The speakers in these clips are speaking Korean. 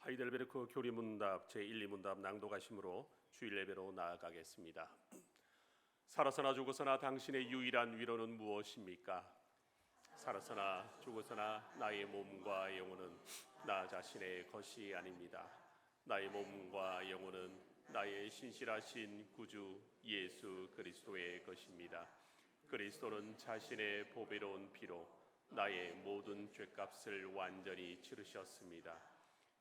하이델베르크 교리문답 제1, 2문답 낭독하심으로 주일 예배로 나아가겠습니다. 살아서나 죽어서나 당신의 유일한 위로는 무엇입니까? 살아서나 죽어서나 나의 몸과 영혼은 나 자신의 것이 아닙니다. 나의 몸과 영혼은 나의 신실하신 구주 예수 그리스도의 것입니다. 그리스도는 자신의 보배로운 피로 나의 모든 죄값을 완전히 치르셨습니다.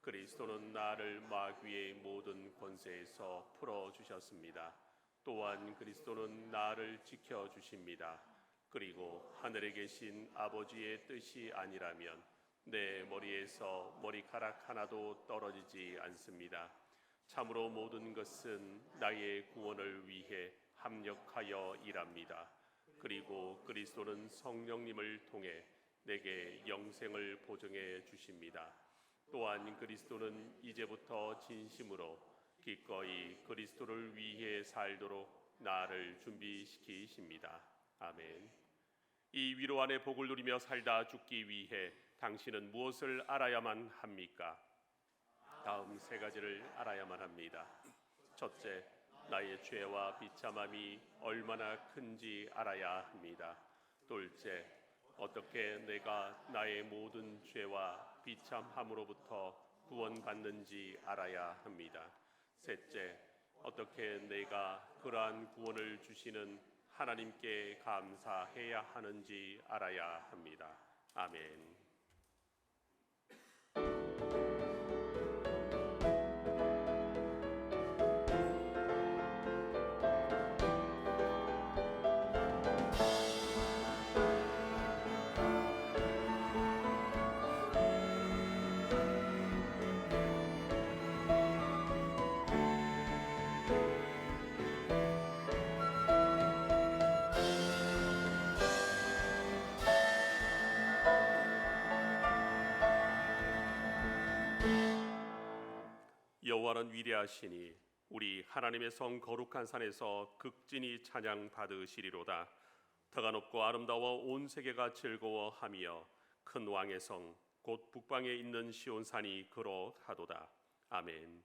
그리스도는 나를 마귀의 모든 권세에서 풀어주셨습니다. 또한 그리스도는 나를 지켜주십니다. 그리고 하늘에 계신 아버지의 뜻이 아니라면 내 머리에서 머리카락 하나도 떨어지지 않습니다. 참으로 모든 것은 나의 구원을 위해 합력하여 일합니다. 그리고 그리스도는 성령님을 통해 내게 영생을 보증해 주십니다. 또한 그리스도는 이제부터 진심으로 기꺼이 그리스도를 위해 살도록 나를 준비시키십니다. 아멘. 이 위로 안에 복을 누리며 살다 죽기 위해 당신은 무엇을 알아야만 합니까? 다음 세 가지를 알아야만 합니다. 첫째, 나의 죄와 비참함이 얼마나 큰지 알아야 합니다. 둘째, 어떻게 내가 나의 모든 죄와 비참함으로부터 구원받는지 알아야 합니다. 셋째, 어떻게 내가 그러한 구원을 주시는 하나님께 감사해야 하는지 알아야 합니다. 아멘. 여호와는 위대하시니 우리 하나님의 성 거룩한 산에서 극진히 찬양 받으시리로다. 터가 높고 아름다워 온 세계가 즐거워하며 큰 왕의 성 곧 북방에 있는 시온산이 그러하도다. 아멘.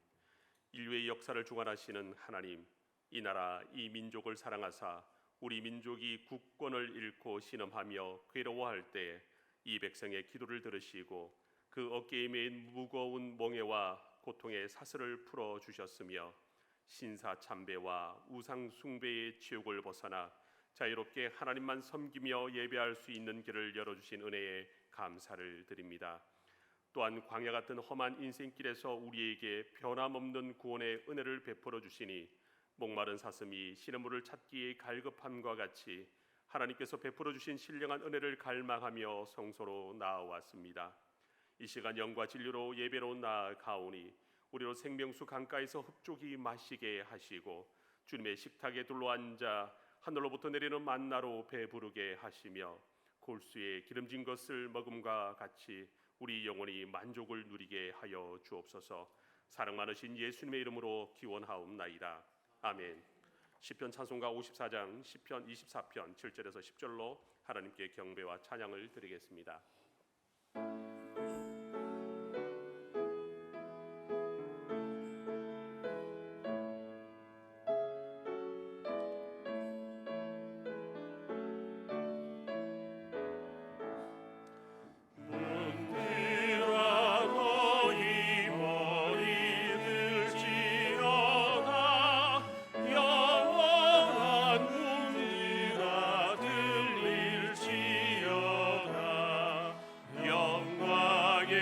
인류의 역사를 주관하시는 하나님, 이 나라 이 민족을 사랑하사 우리 민족이 국권을 잃고 신음하며 괴로워할 때 이 백성의 기도를 들으시고 그 어깨에 매인 무거운 멍에와 고통의 사슬을 풀어주셨으며 신사참배와 우상숭배의 지옥을 벗어나 자유롭게 하나님만 섬기며 예배할 수 있는 길을 열어주신 은혜에 감사를 드립니다. 또한 광야 같은 험한 인생길에서 우리에게 변함없는 구원의 은혜를 베풀어 주시니 목마른 사슴이 시냇물을 찾기에 갈급함과 같이 하나님께서 베풀어 주신 신령한 은혜를 갈망하며 성소로 나아왔습니다. 이 시간 영과 진리로 예배로 나아가오니 우리로 생명수 강가에서 흡족히 마시게 하시고 주님의 식탁에 둘러앉아 하늘로부터 내리는 만나로 배부르게 하시며 골수에 기름진 것을 먹음과 같이 우리 영혼이 만족을 누리게 하여 주옵소서. 사랑 많으신 예수님의 이름으로 기원하옵나이다. 아멘. 시편 찬송가 54장 시편 24편 7절에서 10절로 하나님께 경배와 찬양을 드리겠습니다. 영광의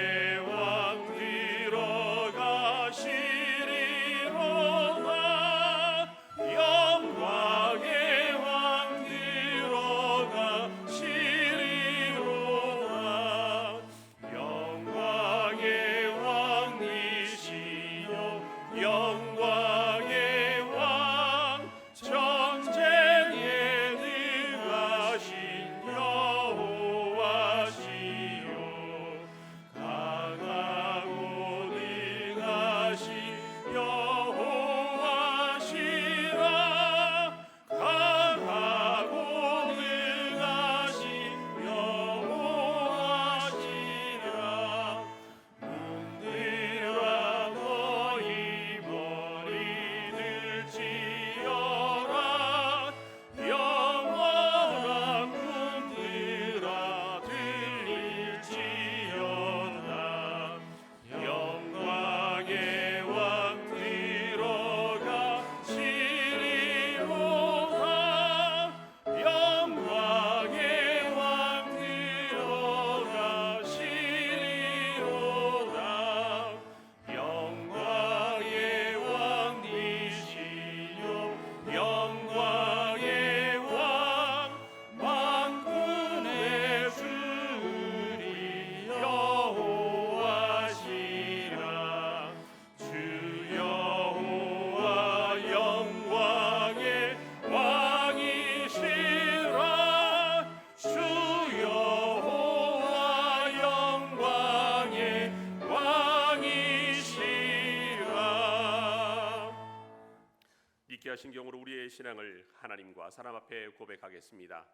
사도신경으로 우리의 신앙을 하나님과 사람 앞에 고백하겠습니다.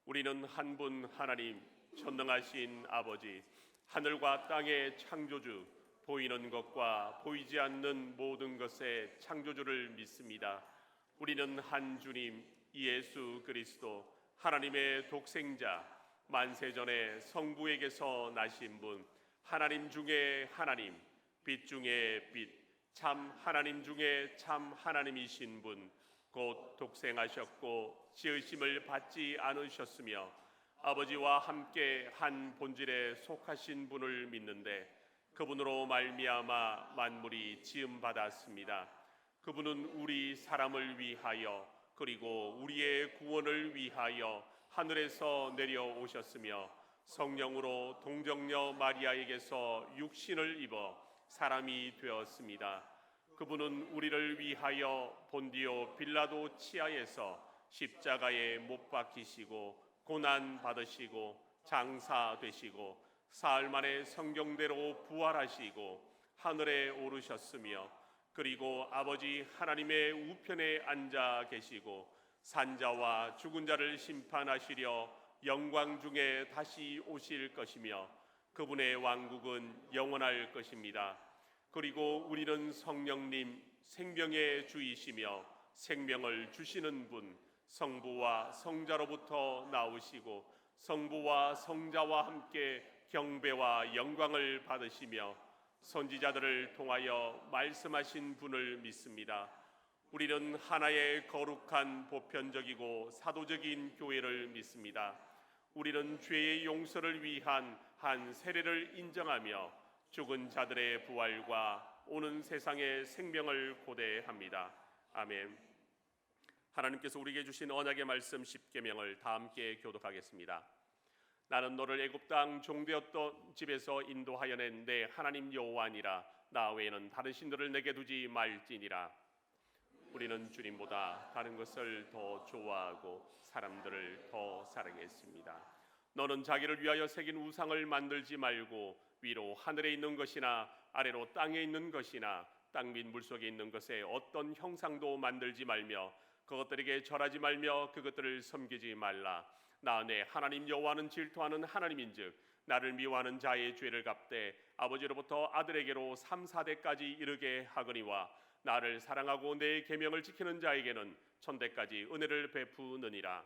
우리는 한 분 하나님, 전능하신 아버지, 하늘과 땅의 창조주, 보이는 것과 보이지 않는 모든 것의 창조주를 믿습니다. 우리는 한 주님, 예수 그리스도, 하나님의 독생자, 만세전에 성부에게서 나신 분, 하나님 중에 하나님, 빛 중에 빛, 참 하나님 중에 참 하나님이신 분, 곧 독생하셨고 지으심을 받지 않으셨으며 아버지와 함께 한 본질에 속하신 분을 믿는데, 그분으로 말미암아 만물이 지음 받았습니다. 그분은 우리 사람을 위하여 그리고 우리의 구원을 위하여 하늘에서 내려오셨으며 성령으로 동정녀 마리아에게서 육신을 입어 사람이 되었습니다. 그분은 우리를 위하여 본디오 빌라도 치하에서 십자가에 못 박히시고 고난 받으시고 장사되시고 사흘 만에 성경대로 부활하시고 하늘에 오르셨으며 그리고 아버지 하나님의 우편에 앉아 계시고 산자와 죽은 자를 심판하시려 영광 중에 다시 오실 것이며 그분의 왕국은 영원할 것입니다. 그리고 우리는 성령님 생명의 주이시며 생명을 주시는 분, 성부와 성자로부터 나오시고 성부와 성자와 함께 경배와 영광을 받으시며 선지자들을 통하여 말씀하신 분을 믿습니다. 우리는 하나의 거룩한 보편적이고 사도적인 교회를 믿습니다. 우리는 죄의 용서를 위한 한 세례를 인정하며 죽은 자들의 부활과 오는 세상의 생명을 고대합니다. 아멘. 하나님께서 우리에게 주신 언약의 말씀 10계명을 다 함께 교독하겠습니다. 나는 너를 애굽 땅 종되었던 집에서 인도하여 낸 내 하나님 여호와니라. 나 외에는 다른 신들을 내게 두지 말지니라. 우리는 주님보다 다른 것을 더 좋아하고 사람들을 더 사랑했습니다. 너는 자기를 위하여 새긴 우상을 만들지 말고 위로 하늘에 있는 것이나 아래로 땅에 있는 것이나 땅 및 물속에 있는 것에 어떤 형상도 만들지 말며 그것들에게 절하지 말며 그것들을 섬기지 말라. 나 내 하나님 여호와는 질투하는 하나님인즉 나를 미워하는 자의 죄를 갚되 아버지로부터 아들에게로 3, 4대까지 이르게 하거니와 나를 사랑하고 내 계명을 지키는 자에게는 천대까지 은혜를 베푸느니라.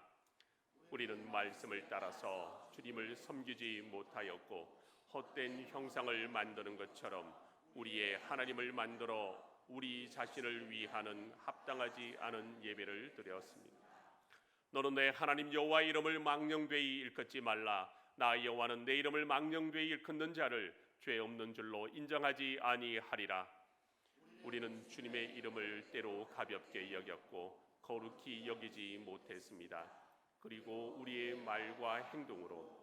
우리는 말씀을 따라서 주님을 섬기지 못하였고 헛된 형상을 만드는 것처럼 우리의 하나님을 만들어 우리 자신을 위하는 합당하지 않은 예배를 드렸습니다. 너는 내 하나님 여호와의 이름을 망령되이 일컫지 말라. 나 여호와는 내 이름을 망령되이 일컫는 자를 죄 없는 줄로 인정하지 아니하리라. 우리는 주님의 이름을 때로 가볍게 여겼고 거룩히 여기지 못했습니다. 그리고 우리의 말과 행동으로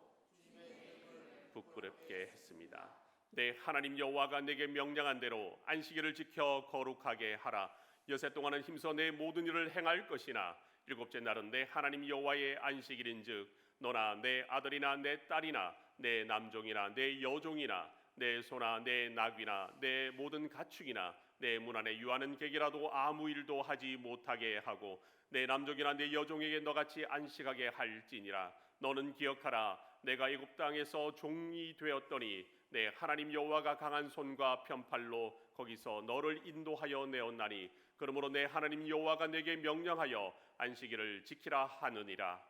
부끄럽게 했습니다. 내 하나님 여호와가 내게 명령한 대로 안식일을 지켜 거룩하게 하라. 여세 동안은 힘써 내 모든 일을 행할 것이나 일곱째 날은 내 하나님 여호와의 안식일인즉 너나 내 아들이나 내 딸이나 내 남종이나 내 여종이나 내 소나 내 나귀나 내 모든 가축이나 내 문 안에 유하는 객이라도 아무 일도 하지 못하게 하고 내 남종이나 내 여종에게 너같이 안식하게 할지니라. 너는 기억하라. 내가 애굽 땅에서 종이 되었더니 내 하나님 여호와가 강한 손과 편팔로 거기서 너를 인도하여 내었나니 그러므로 내 하나님 여호와가 내게 명령하여 안식일을 지키라 하느니라.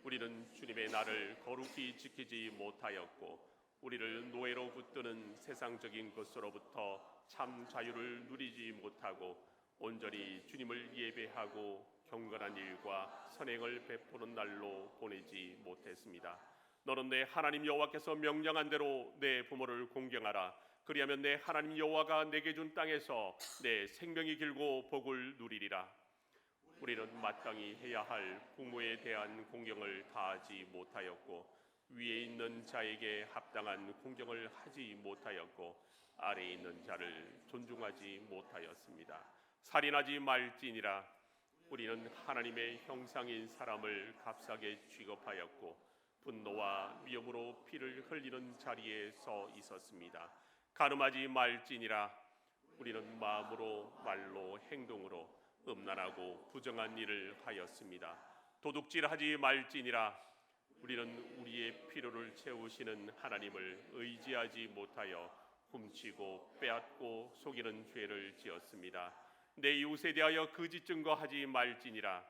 우리는 주님의 날을 거룩히 지키지 못하였고 우리를 노예로 붙드는 세상적인 것으로부터 참 자유를 누리지 못하고 온전히 주님을 예배하고 경건한 일과 선행을 베푸는 날로 보내지 못했습니다. 너는 내 하나님 여호와께서 명령한 대로 내 부모를 공경하라. 그리하면 내 하나님 여호와가 내게 준 땅에서 내 생명이 길고 복을 누리리라. 우리는 마땅히 해야 할 부모에 대한 공경을 다하지 못하였고 위에 있는 자에게 합당한 공경을 하지 못하였고 아래에 있는 자를 존중하지 못하였습니다. 살인하지 말지니라. 우리는 하나님의 형상인 사람을 값싸게 취급하였고 분노와 위험으로 피를 흘리는 자리에 서 있었습니다. 간음하지 말지니라. 우리는 마음으로 말로 행동으로 음란하고 부정한 일을 하였습니다. 도둑질하지 말지니라. 우리는 우리의 필요를 채우시는 하나님을 의지하지 못하여 훔치고 빼앗고 속이는 죄를 지었습니다. 내 이웃에 대하여 거짓 증거하지 말지니라.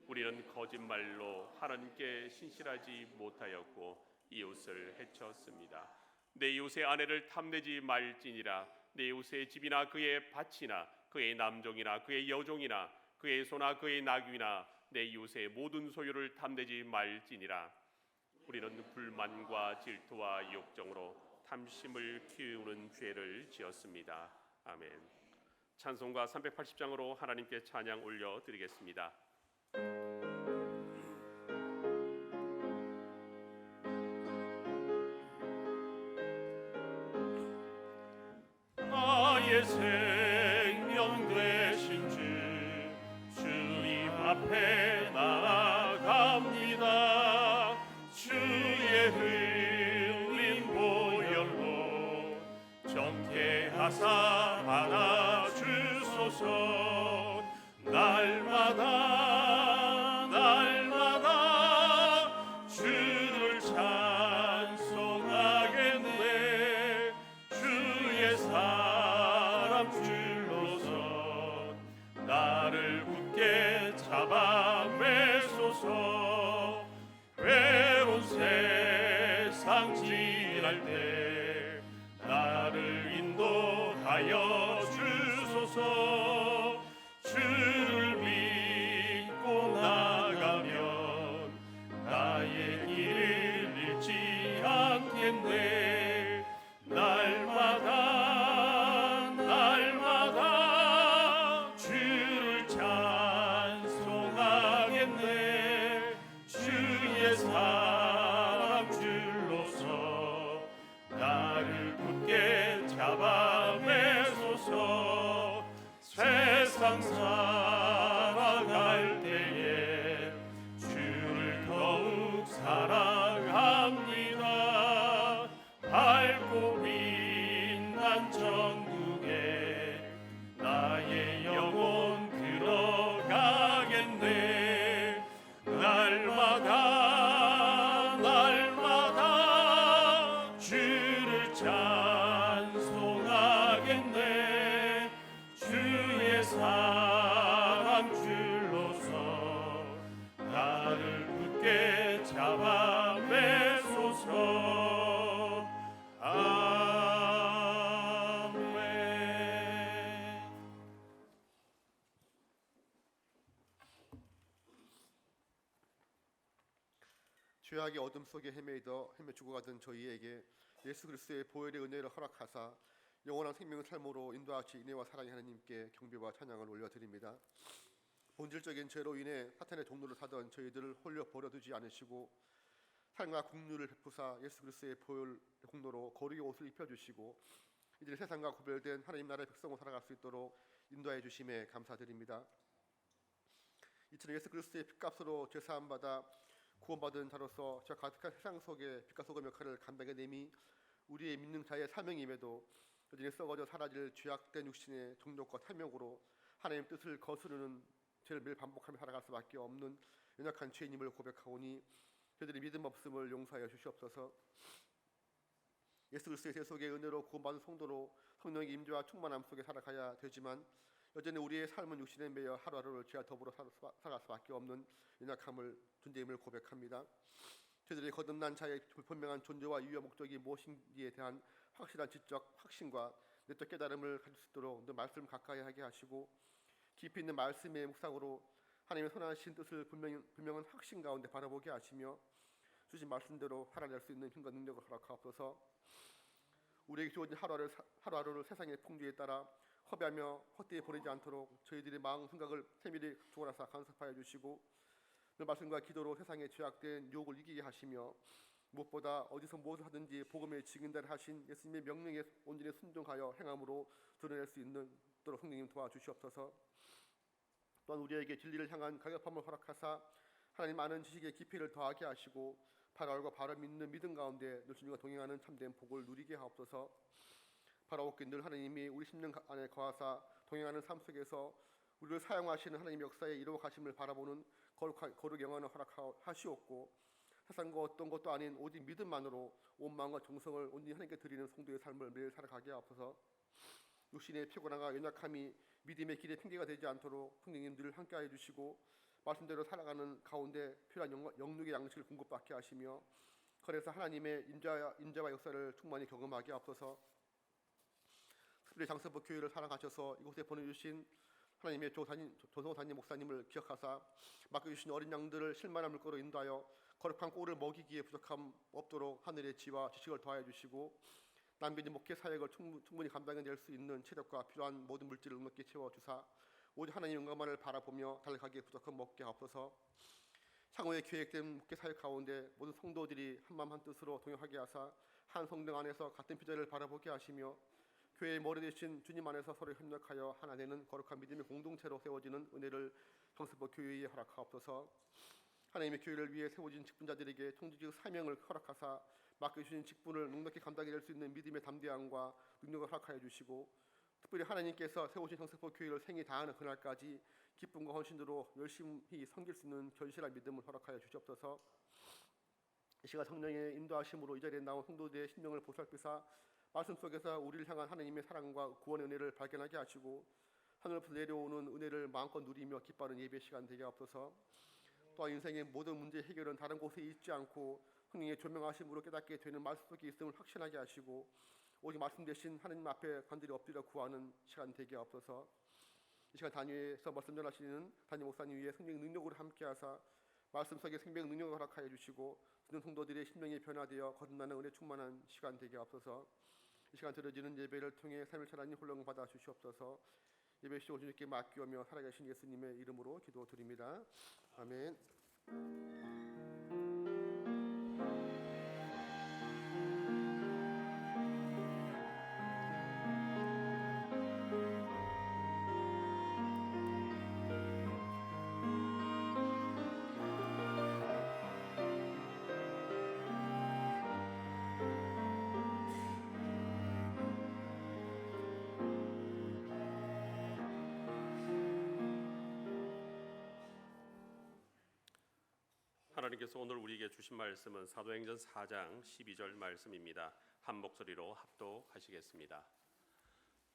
우리는 거짓말로 하나님께 신실하지 못하였고 이웃을 해쳤습니다. 내 이웃의 아내를 탐내지 말지니라. 내 이웃의 집이나 그의 밭이나 그의 남종이나 그의 여종이나 그의 소나 그의 나귀나 내 이웃의 모든 소유를 탐내지 말지니라. 우리는 불만과 질투와 욕정으로 탐심을 키우는 죄를 지었습니다. 아멘. 찬송가 380장으로 하나님께 찬양 올려드리겠습니다. 나의 생명 되신 주님 앞에 나아갑니다. 주의 흘린 보혈로 정케하사 받아주소서. 날마다 주를 찬송하겠네. 주의 사람 줄로서 나를 굳게 잡아 매소서. 외로운 세상 지날 때 나를 인도하여 주소서. 주를 믿고 나가면 나의 길을 잃지 않겠네. 날마다 주를 찬송하겠네. 주의 사람 줄로서 나를 굳게 잡아 매소서. 세상 살아갈 때에 주를 더욱 사랑합니다. 밝고 빛난 천국에 나의 영혼 들어가겠네. 날마다 주를 찬송하겠네. 주의 사랑 줄로서 나를 굳게 잡아 매소서. 아멘. 죄악의 어둠 속에 헤매 죽어가던 저희에게 예수 그리스도의 보혈의 은혜를 허락하사 영원한 생명의 삶으로 인도하시 인애와 사랑의 하나님께 경배와 찬양을 올려드립니다. 본질적인 죄로 인해 사탄의 종로를 타던 저희들을 홀려 버려두지 않으시고 삶과 긍휼을 베푸사 예수 그리스도의 보혈 공로로 거룩의 옷을 입혀주시고 이들 세상과 구별된 하나님 나라의 백성으로 살아갈 수 있도록 인도해 주심에 감사드립니다. 이처럼 예수 그리스도의 핏값으로 죄사함 받아 구원받은 자로서 저 가득한 세상 속에 빛과 소금 역할을 감당해내미 우리의 믿는 자의 사명임에도 여전히 썩어져 사라질 죄악된 육신의 정욕과 탐욕으로 하나님의 뜻을 거스르는 죄를 매일 반복하며 살아갈 수밖에 없는 연약한 죄인임을 고백하오니 저희들의 믿음 없음을 용서하여 주시옵소서. 예수 그리스도의 제 속에 은혜로 구원받은 성도로 성령의 임재와 충만함 속에 살아가야 되지만 여전히 우리의 삶은 육신에 매여 하루하루를 죄와 더불어 살아갈 수밖에 없는 연약함을 존재임을 고백합니다. 저희들의 거듭난 자의 불분명한 존재와 이유와 목적이 무엇인지에 대한 확실한 지적 확신과 내적 깨달음을 가질 수 있도록 늘 말씀을 가까이 하게 하시고 깊이 있는 말씀의 묵상으로 하나님의 선하신 뜻을 분명한 확신 가운데 바라보게 하시며 주신 말씀대로 살아낼 수 있는 힘과 능력을 허락하옵소서. 우리에게 주어진 하루하루를 세상의 풍조에 따라 허비하며 헛되이 보내지 않도록 저희들의 마음 생각을 세밀히 주관하사 간섭하여 주시고 늘 말씀과 기도로 세상의 죄악된 유혹을 이기게 하시며 무엇보다 어디서 무엇을 하든지 복음의 증인들 하신 예수님의 명령에 온전히 순종하여 행함으로 드러낼 수 있도록 성령님 도와주시옵소서. 또한 우리에게 진리를 향한 가격함을 허락하사 하나님 아는 지식의 깊이를 더하게 하시고 바로 알고 바로 믿는 믿음 가운데 늘 주님과 동행하는 참된 복을 누리게 하옵소서. 바라옵기 늘 하나님이 우리 심령 안에 거하사 동행하는 삶 속에서 우리를 사용하시는 하나님의 역사의 이루어 가심을 바라보는 거룩 영혼을 허락하시옵고 세상과 어떤 것도 아닌 오직 믿음만으로 온 마음과 정성을 온전히 하나님께 드리는 성도의 삶을 매일 살아가게 하옵소서. 육신의 피곤함과 연약함이 믿음의 길의 핑계가 되지 않도록 성령님 늘 함께하여 주시고 말씀대로 살아가는 가운데 필요한 영육의 양식을 공급받게 하시며 그래서 하나님의 인자와 역사를 충만히 경험하게 하옵소서. 특별히 장서부 교회를 사랑하셔서 이곳에 보내주신 하나님의 조성단임 목사님을 기억하사 맡겨주신 어린 양들을 실만한 물꼬로 인도하여 거룩한 꼴을 먹이기에 부족함 없도록 하늘의 지와 지식을 더하여 주시고 남겨진 목회 사역을 충분히 감당해낼 수 있는 체력과 필요한 모든 물질을 넉넉히 채워주사 오직 하나님 영광만을 바라보며 달려가기에 부족함 없게 하옵소서. 향후에 계획된 목회 사역 가운데 모든 성도들이 한마음 한뜻으로 동역하게 하사 한 성령 안에서 같은 비전을 바라보게 하시며 교회의 머리 되신 주님 안에서 서로 협력하여 하나 되는 거룩한 믿음의 공동체로 세워지는 은혜를 정서부 교회에 허락하옵소서. 하나님의 교회를 위해 세워진 직분자들에게 총지직 사명을 허락하사 맡겨주신 직분을 넉넉히 감당해낼 수 있는 믿음의 담대함과 능력을 허락하여 주시고 특별히 하나님께서 세우신 정서부 교회를 생이 다하는 그날까지 기쁨과 헌신으로 열심히 섬길 수 있는 견실한 믿음을 허락하여 주시옵소서. 이 시간 성령의 인도하심으로 이 자리에 나온 성도들의 심령을 보살피사 말씀 속에서 우리를 향한 하나님의 사랑과 구원의 은혜를 발견하게 하시고 하늘로부터 내려오는 은혜를 마음껏 누리며 기뻐하는 예배 시간 되게 하옵소서. 또한 인생의 모든 문제 해결은 다른 곳에 있지 않고 성령의 조명하심으로 깨닫게 되는 말씀 속에 있음을 확신하게 하시고 오직 말씀 대신 하나님 앞에 간절히 엎드려 구하는 시간 되게 하옵소서. 이 시간 단위에서 말씀 전하시는 담임 목사님 위에 성령의 능력으로 함께하사 말씀 속에 생명의 능력을 허락하여 주시고 듣는 성도들의 심령이 변화되어 거듭나는 은혜 충만한 시간 되게 하옵소서. 이 시간 드려지는 예배를 통해 삶을 하나님 홀령 받아 주시옵소서. 예배 시간 주님께 맡기오며 살아계신 예수님의 이름으로 기도드립니다. 아멘. 하나님께서 오늘 우리에게 주신 말씀은 사도행전 4장 12절 말씀입니다. 한 목소리로 합독하시겠습니다.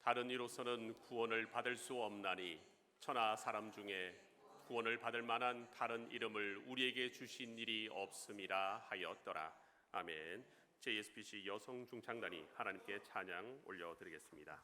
다른 이로서는 구원을 받을 수 없나니 천하 사람 중에 구원을 받을 만한 다른 이름을 우리에게 주신 일이 없음이라 하였더라. 아멘. JSPC 여성 중창단이 하나님께 찬양 올려드리겠습니다.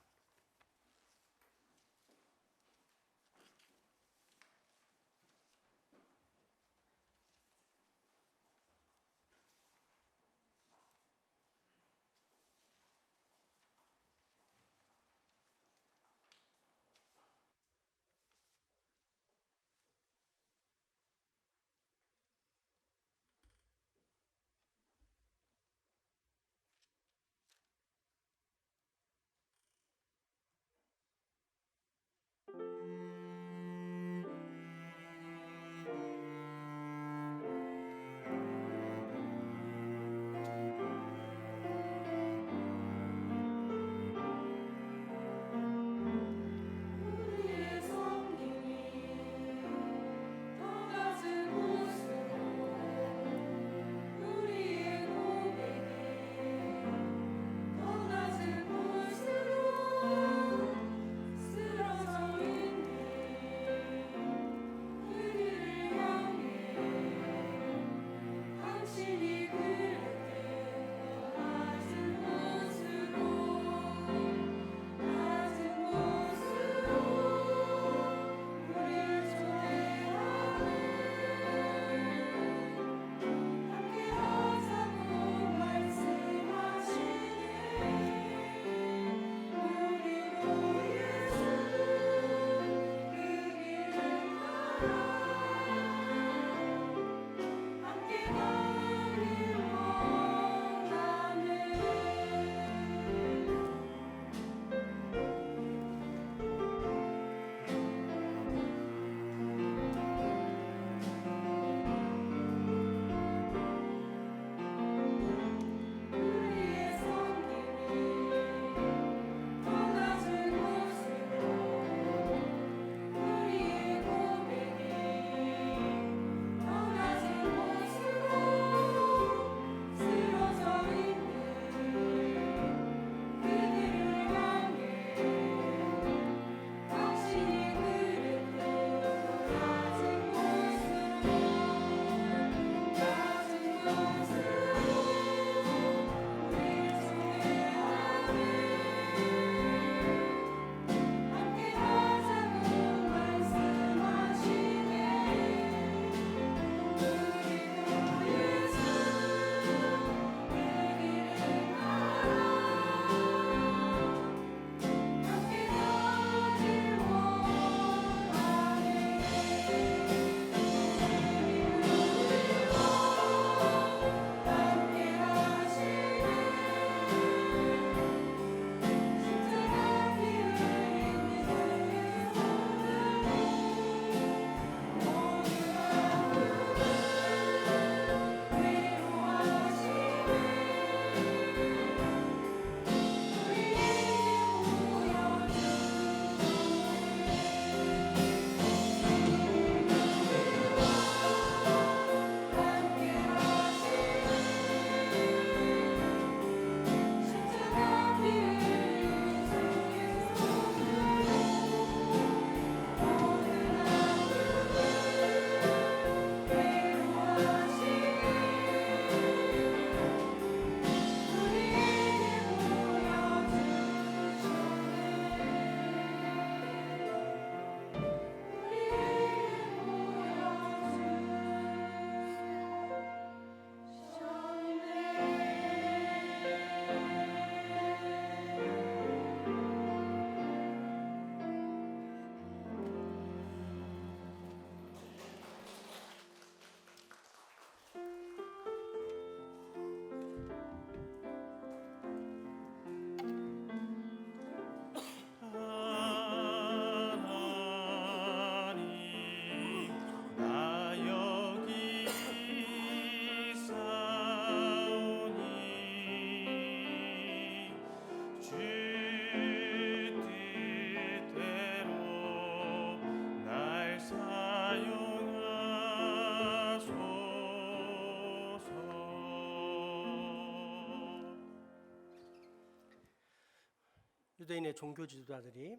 유대인의 종교 지도자들이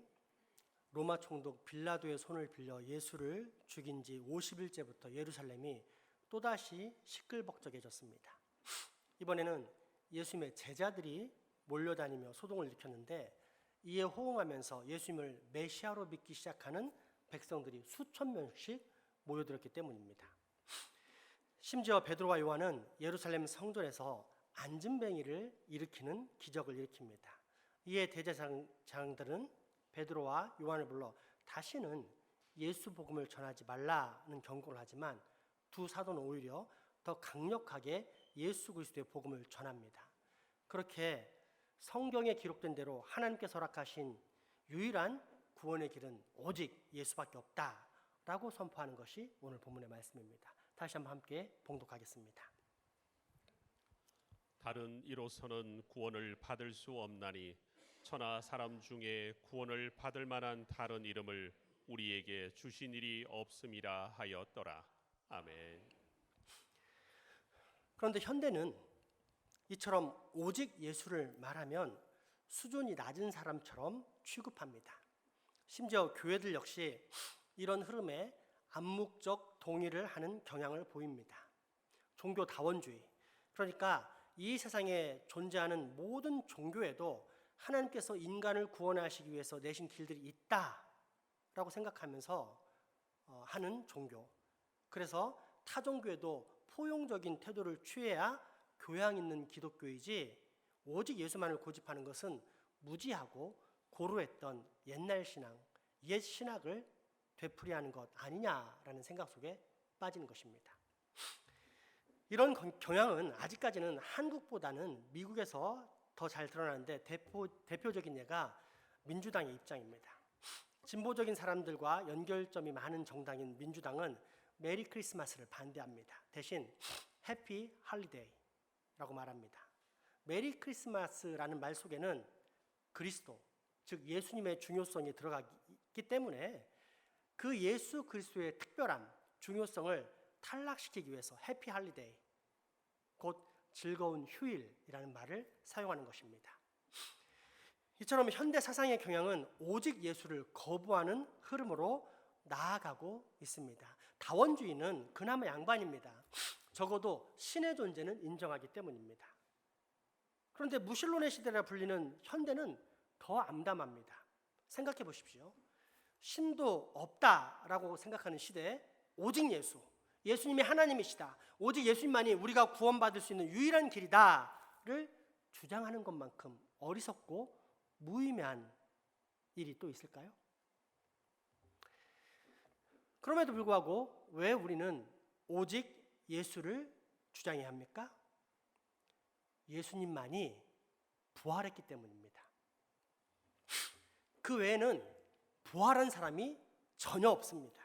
로마 총독 빌라도의 손을 빌려 예수를 죽인 지 50일째부터 예루살렘이 또다시 시끌벅적해졌습니다. 이번에는 예수님의 제자들이 몰려다니며 소동을 일으켰는데 이에 호응하면서 예수님을 메시아로 믿기 시작하는 백성들이 수천 명씩 모여들었기 때문입니다. 심지어 베드로와 요한은 예루살렘 성전에서 안진뱅이를 일으키는 기적을 일으킵니다. 이에 대제사장들은 베드로와 요한을 불러 다시는 예수 복음을 전하지 말라는 경고를 하지만 두 사도는 오히려 더 강력하게 예수 그리스도의 복음을 전합니다. 그렇게 성경에 기록된 대로 하나님께서 허락하신 유일한 구원의 길은 오직 예수밖에 없다라고 선포하는 것이 오늘 본문의 말씀입니다. 다시 한번 함께 봉독하겠습니다. 다른 이로서는 구원을 받을 수 없나니 천하 사람 중에 구원을 받을 만한 다른 이름을 우리에게 주신 일이 없음이라 하였더라. 아멘. 그런데 현대는 이처럼 오직 예수를 말하면 수준이 낮은 사람처럼 취급합니다. 심지어 교회들 역시 이런 흐름에 암묵적 동의를 하는 경향을 보입니다. 종교 다원주의, 그러니까 이 세상에 존재하는 모든 종교에도 하나님께서 인간을 구원하시기 위해서 내신 길들이 있다라고 생각하면서 하는 종교. 그래서 타 종교에도 포용적인 태도를 취해야 교양 있는 기독교이지 오직 예수만을 고집하는 것은 무지하고 고루했던 옛날 신앙, 옛 신학을 되풀이하는 것 아니냐라는 생각 속에 빠지는 것입니다. 이런 경향은 아직까지는 한국보다는 미국에서 더 잘 드러나는데 대표적인 예가 민주당의 입장입니다. 진보적인 사람들과 연결점이 많은 정당인 민주당은 메리 크리스마스를 반대합니다. 대신 해피 할리데이라고 말합니다. 메리 크리스마스라는 말 속에는 그리스도, 즉 예수님의 중요성이 들어가기 때문에 그 예수 그리스도의 특별함, 중요성을 탈락시키기 위해서 해피 할리데이, 곧 즐거운 휴일이라는 말을 사용하는 것입니다. 이처럼 현대 사상의 경향은 오직 예수를 거부하는 흐름으로 나아가고 있습니다. 다원주의는 그나마 양반입니다. 적어도 신의 존재는 인정하기 때문입니다. 그런데 무신론의 시대라 불리는 현대는 더 암담합니다. 생각해 보십시오. 신도 없다라고 생각하는 시대에 오직 예수, 예수님이 하나님이시다, 오직 예수님만이 우리가 구원받을 수 있는 유일한 길이다를 주장하는 것만큼 어리석고 무의미한 일이 또 있을까요? 그럼에도 불구하고 왜 우리는 오직 예수를 주장해야 합니까? 예수님만이 부활했기 때문입니다. 그 외에는 부활한 사람이 전혀 없습니다.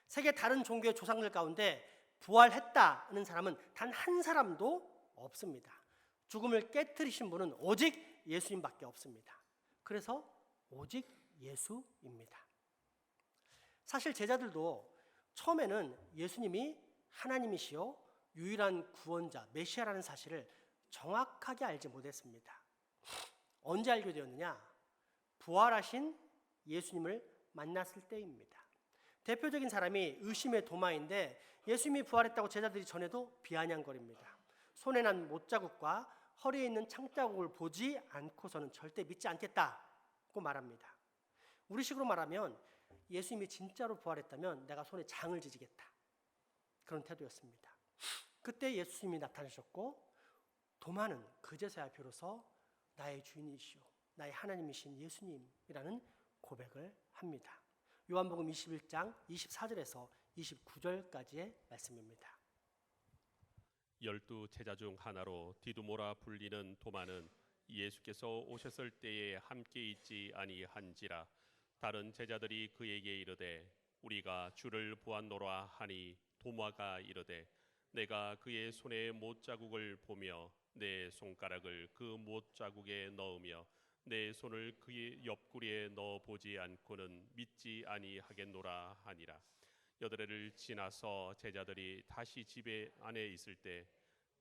세계 다른 종교의 조상들 가운데 부활했다는 사람은 단 한 사람도 없습니다. 죽음을 깨트리신 분은 오직 예수님밖에 없습니다. 그래서 오직 예수입니다. 사실 제자들도 처음에는 예수님이 하나님이시요 유일한 구원자 메시아라는 사실을 정확하게 알지 못했습니다. 언제 알게 되었느냐? 부활하신 예수님을 만났을 때입니다. 대표적인 사람이 의심의 도마인데 예수님이 부활했다고 제자들이 전해도 비아냥거립니다. 손에 난 못자국과 허리에 있는 창자국을 보지 않고서는 절대 믿지 않겠다고 말합니다. 우리식으로 말하면 예수님이 진짜로 부활했다면 내가 손에 장을 지지겠다, 그런 태도였습니다. 그때 예수님이 나타나셨고 도마는 그제서야 비로소 나의 주인이시오, 나의 하나님이신 예수님이라는 고백을 합니다. 요한복음 21장 24절에서 29절까지의 말씀입니다. 12 제자 중 하나로 디두모라 불리는 도마는 예수께서 오셨을 때에 함께 있지 아니한지라. 다른 제자들이 그에게 이르되 우리가 주를 보았노라 하니 도마가 이르되 내가 그의 손에 못자국을 보며 내 손가락을 그 못자국에 넣으며 내 손을 그의 옆구리에 넣어 보지 않고는 믿지 아니하겠노라 하니라. 여드레를 지나서 제자들이 다시 집에 안에 있을 때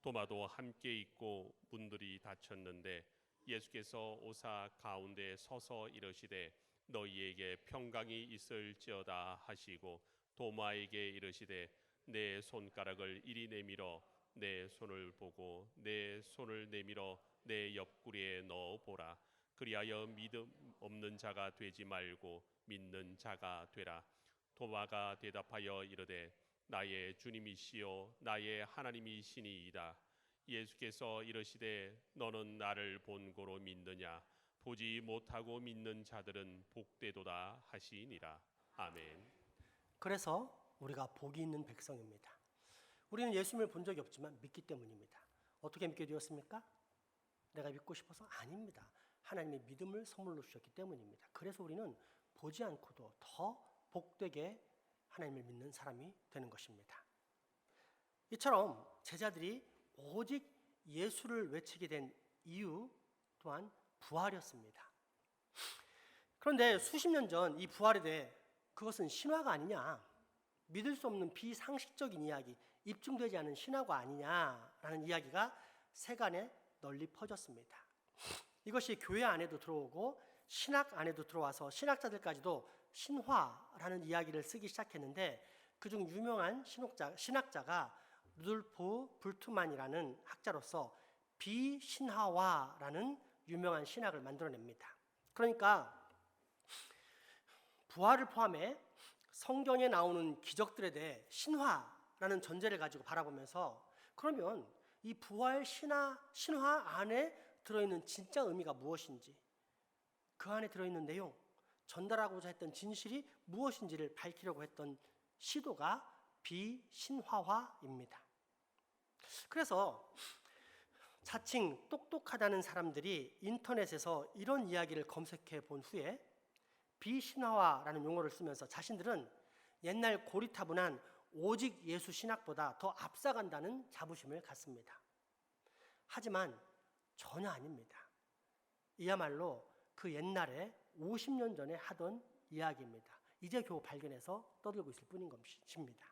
도마도 함께 있고 문들이 닫혔는데 예수께서 오사 가운데 서서 이르시되 너희에게 평강이 있을지어다 하시고 도마에게 이르시되 내 손가락을 이리 내밀어 내 손을 보고 내 손을 내밀어 내 옆구리에 넣어 보라. 그리하여 믿음 없는 자가 되지 말고 믿는 자가 되라. 도마가 대답하여 이르되 나의 주님이시요 나의 하나님이시니이다. 예수께서 이르시되 너는 나를 본고로 믿느냐? 보지 못하고 믿는 자들은 복되도다 하시니라. 아멘. 그래서 우리가 복이 있는 백성입니다. 우리는 예수님을 본 적이 없지만 믿기 때문입니다. 어떻게 믿게 되었습니까? 내가 믿고 싶어서? 아닙니다. 하나님의 믿음을 선물로 주셨기 때문입니다. 그래서 우리는 보지 않고도 더 복되게 하나님을 믿는 사람이 되는 것입니다. 이처럼 제자들이 오직 예수를 외치게 된 이유 또한 부활이었습니다. 그런데 수십 년 전 이 부활에 대해 그것은 신화가 아니냐, 믿을 수 없는 비상식적인 이야기, 입증되지 않은 신화가 아니냐라는 이야기가 세간에 널리 퍼졌습니다. 이것이 교회 안에도 들어오고 신학 안에도 들어와서 신학자들까지도 신화라는 이야기를 쓰기 시작했는데, 그중 유명한 신학자가 루돌프 불트만이라는 학자로서 비신화화라는 유명한 신학을 만들어냅니다. 그러니까 부활을 포함해 성경에 나오는 기적들에 대해 신화라는 전제를 가지고 바라보면서, 그러면 이 부활 신화 안에 들어있는 진짜 의미가 무엇인지, 그 안에 들어있는 내용, 전달하고자 했던 진실이 무엇인지를 밝히려고 했던 시도가 비신화화입니다. 그래서 자칭 똑똑하다는 사람들이 인터넷에서 이런 이야기를 검색해 본 후에 비신화화라는 용어를 쓰면서 자신들은 옛날 고리타분한 오직 예수 신학보다 더 앞서간다는 자부심을 갖습니다. 하지만 전혀 아닙니다. 이야말로 그 옛날에 50년 전에 하던 이야기입니다. 이제 겨우 발견해서 떠들고 있을 뿐인 것입니다.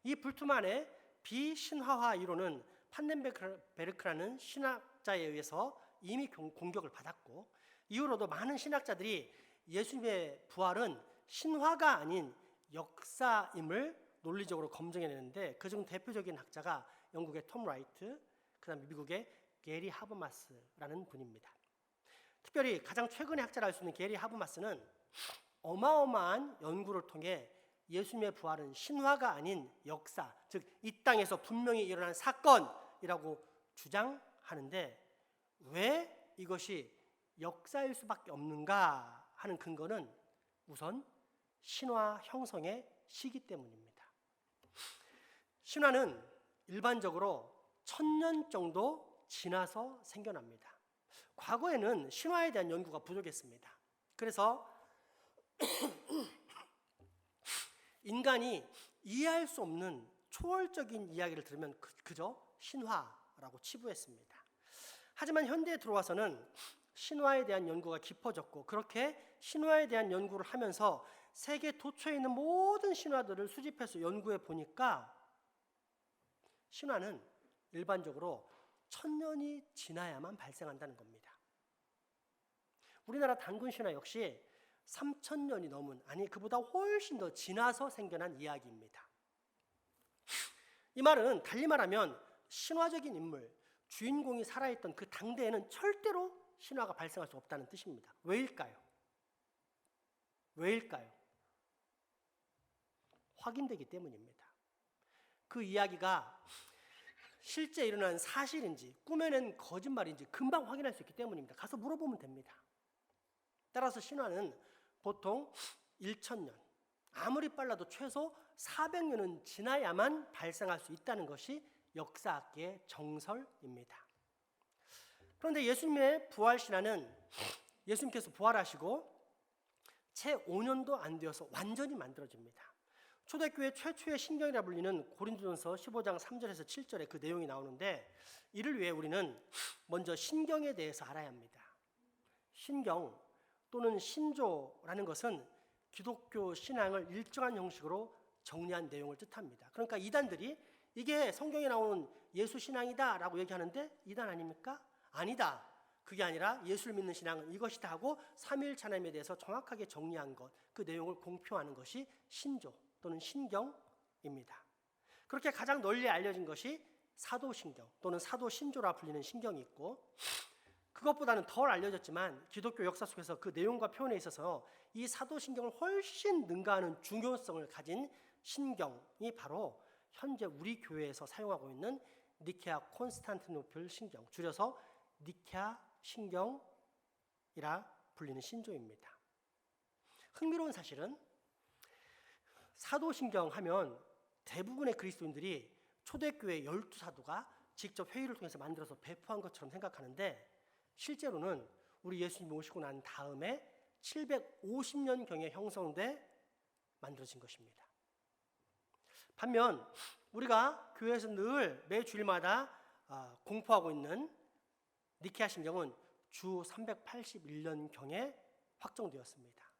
이 불트만의 비신화화 이론은 판넨베르크라는 신학자에 의해서 이미 공격을 받았고, 이후로도 많은 신학자들이 예수님의 부활은 신화가 아닌 역사임을 논리적으로 검증해내는데, 그중 대표적인 학자가 영국의 톰 라이트, 그다음에 미국의 게리 하버마스라는 분입니다. 특별히 가장 최근의 학자라 할 수 있는 게리 하버마스는 어마어마한 연구를 통해 예수님의 부활은 신화가 아닌 역사, 즉 이 땅에서 분명히 일어난 사건이라고 주장하는데, 왜 이것이 역사일 수밖에 없는가 하는 근거는 우선 신화 형성의 시기 때문입니다. 신화는 일반적으로 1000년 정도 지나서 생겨납니다. 과거에는 신화에 대한 연구가 부족했습니다. 그래서 인간이 이해할 수 없는 초월적인 이야기를 들으면 그저 신화라고 치부했습니다. 하지만 현대에 들어와서는 신화에 대한 연구가 깊어졌고, 그렇게 신화에 대한 연구를 하면서 세계 도처에 있는 모든 신화들을 수집해서 연구해 보니까 신화는 일반적으로 1000년이 지나야만 발생한다는 겁니다. 우리나라 단군 신화 역시 3000년이 넘은, 아니 그보다 훨씬 더 지나서 생겨난 이야기입니다. 이 말은 달리 말하면 신화적인 인물, 주인공이 살아있던 그 당대에는 절대로 신화가 발생할 수 없다는 뜻입니다. 왜일까요? 확인되기 때문입니다. 그 이야기가 실제 일어난 사실인지 꾸며낸 거짓말인지 금방 확인할 수 있기 때문입니다. 가서 물어보면 됩니다. 따라서 신화는 보통 1000년, 아무리 빨라도 최소 400년은 지나야만 발생할 수 있다는 것이 역사학계의 정설입니다. 그런데 예수님의 부활 신화는 예수님께서 부활하시고 채 5년도 안 되어서 완전히 만들어집니다. 초대교회 최초의 신경이라 불리는 고린도전서 15장 3절에서 7절에 그 내용이 나오는데, 이를 위해 우리는 먼저 신경에 대해서 알아야 합니다. 신경 또는 신조라는 것은 기독교 신앙을 일정한 형식으로 정리한 내용을 뜻합니다. 그러니까 이단들이 이게 성경에 나오는 예수 신앙이다 라고 얘기하는데, 이단 아닙니까? 아니다. 그게 아니라 예수를 믿는 신앙은 이것이다 하고 삼위일체 하나님에 대해서 정확하게 정리한 것, 그 내용을 공표하는 것이 신조 또는 신경입니다. 그렇게 가장 널리 알려진 것이 사도신경 또는 사도신조라 불리는 신경이 있고, 그것보다는 덜 알려졌지만 기독교 역사 속에서 그 내용과 표현에 있어서 이 사도신경을 훨씬 능가하는 중요성을 가진 신경이 바로 현재 우리 교회에서 사용하고 있는 니케아 콘스탄티노플 신경, 줄여서 니케아 신경이라 불리는 신조입니다. 흥미로운 사실은 사도신경 하면 대부분의 그리스도인들이 초대교회 12사도가 직접 회의를 통해서 만들어서 배포한 것처럼 생각하는데, 실제로는 우리 예수님이 오시고 난 다음에 750년경에 형성돼 만들어진 것입니다. 반면 우리가 교회에서 늘 매 주일마다 공포하고 있는 니케아 신경은 주 381년경에 확정되었습니다.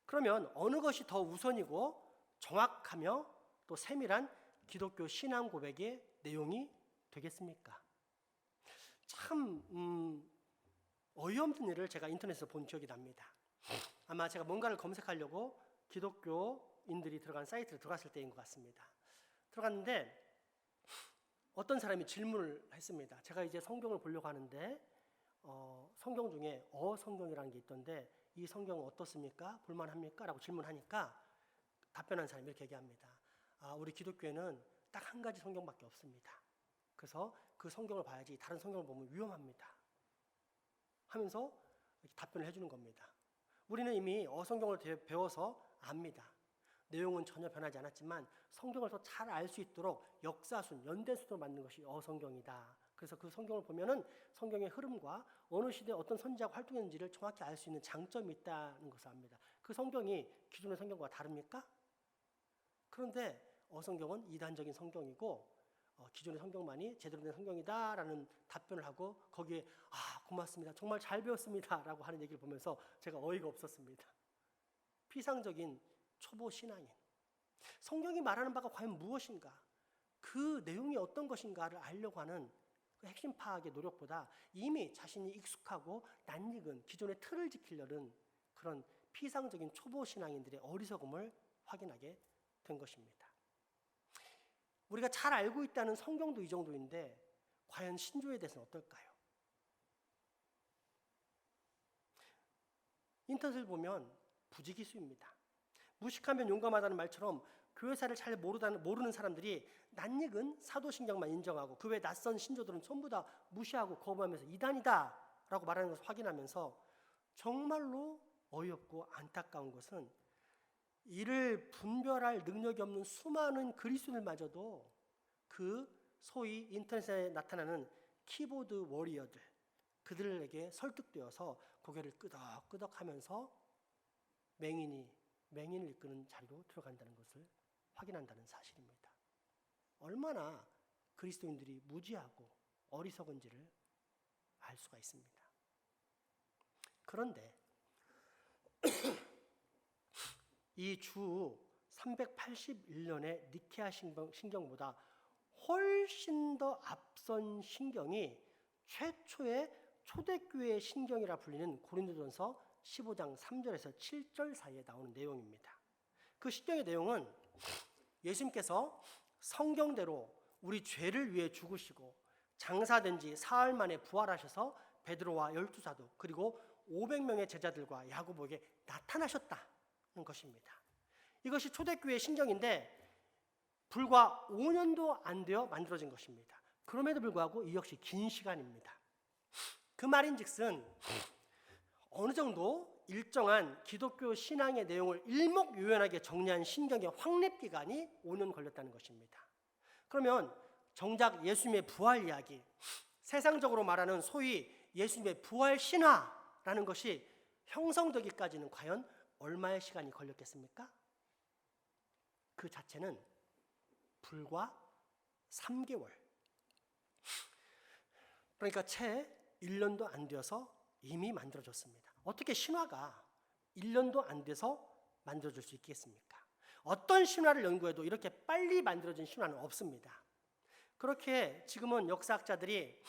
그러면 어느 것이 더 우선이고 정확하며 또 세밀한 기독교 신앙 고백의 내용이 되겠습니까? 참 어이없는 일을 제가 인터넷에서 본 기억이 납니다. 아마 제가 뭔가를 검색하려고 기독교인들이 들어간 사이트를 들어갔을 때인 것 같습니다. 들어갔는데 어떤 사람이 질문을 했습니다. 제가 이제 성경을 보려고 하는데 성경 중에 성경이라는 게 있던데 이 성경은 어떻습니까? 볼만합니까? 라고 질문하니까 답변한 사람이 이렇게 얘기합니다. 우리 기독교에는 딱 한 가지 성경밖에 없습니다. 그래서 그 성경을 봐야지 다른 성경을 보면 위험합니다 하면서 답변을 해주는 겁니다. 우리는 이미 어성경을 배워서 압니다. 내용은 전혀 변하지 않았지만 성경을 더 잘 알 수 있도록 역사순, 연대순으로 만든 것이 어성경이다. 그래서 그 성경을 보면은 성경의 흐름과 어느 시대에 어떤 선지자가 활동했는지를 정확히 알 수 있는 장점이 있다는 것을 압니다. 그 성경이 기존의 성경과 다릅니까? 그런데 어성경은 이단적인 성경이고 기존의 성경만이 제대로 된 성경이다라는 답변을 하고 거기에 고맙습니다. 정말 잘 배웠습니다. 라고 하는 얘기를 보면서 제가 어이가 없었습니다. 피상적인 초보 신앙인. 성경이 말하는 바가 과연 무엇인가? 그 내용이 어떤 것인가를 알려고 하는 그 핵심 파악의 노력보다 이미 자신이 익숙하고 낯익은 기존의 틀을 지키려는 그런 피상적인 초보 신앙인들의 어리석음을 확인하게 된 것입니다. 우리가 잘 알고 있다는 성경도 이 정도인데 과연 신조에 대해서는 어떨까요? 인터넷을 보면 부지기수입니다. 무식하면 용감하다는 말처럼 교회사를 잘 모르는 사람들이 낯익은 사도신경만 인정하고 그 외 낯선 신조들은 전부 다 무시하고 거부하면서 이단이다 라고 말하는 것을 확인하면서 정말로 어이없고 안타까운 것은 이를 분별할 능력이 없는 수많은 그리스도인들마저도 그 소위 인터넷에 나타나는 키보드 워리어들, 그들에게 설득되어서 고개를 끄덕끄덕하면서 맹인을 이끄는 자리로 들어간다는 것을 확인한다는 사실입니다. 얼마나 그리스도인들이 무지하고 어리석은지를 알 수가 있습니다. 그런데 이 주 381년의 니케아 신경보다 훨씬 더 앞선 신경이 최초의 초대교회의 신경이라 불리는 고린도전서 15장 3절에서 7절 사이에 나오는 내용입니다. 그 신경의 내용은 예수님께서 성경대로 우리 죄를 위해 죽으시고 장사된 지 사흘 만에 부활하셔서 베드로와 12사도 그리고 500명의 제자들과 야고보에게 나타나셨다는 것입니다. 이것이 초대교회의 신경인데 불과 5년도 안 되어 만들어진 것입니다. 그럼에도 불구하고 이 역시 긴 시간입니다. 그 말인즉슨 어느 정도 일정한 기독교 신앙의 내용을 일목요연하게 정리한 신경의 확립 기간이 5년 걸렸다는 것입니다. 그러면 정작 예수님의 부활 이야기, 세상적으로 말하는 소위 예수님의 부활 신화라는 것이 형성되기까지는 과연 얼마의 시간이 걸렸겠습니까? 그 자체는 불과 3개월. 그러니까 채 1년도 안 되어서 이미 만들어졌습니다. 어떻게 신화가 1년도 안 돼서 만들어질 수 있겠습니까? 어떤 신화를 연구해도 이렇게 빨리 만들어진 신화는 없습니다. 그렇게 지금은 역사학자들이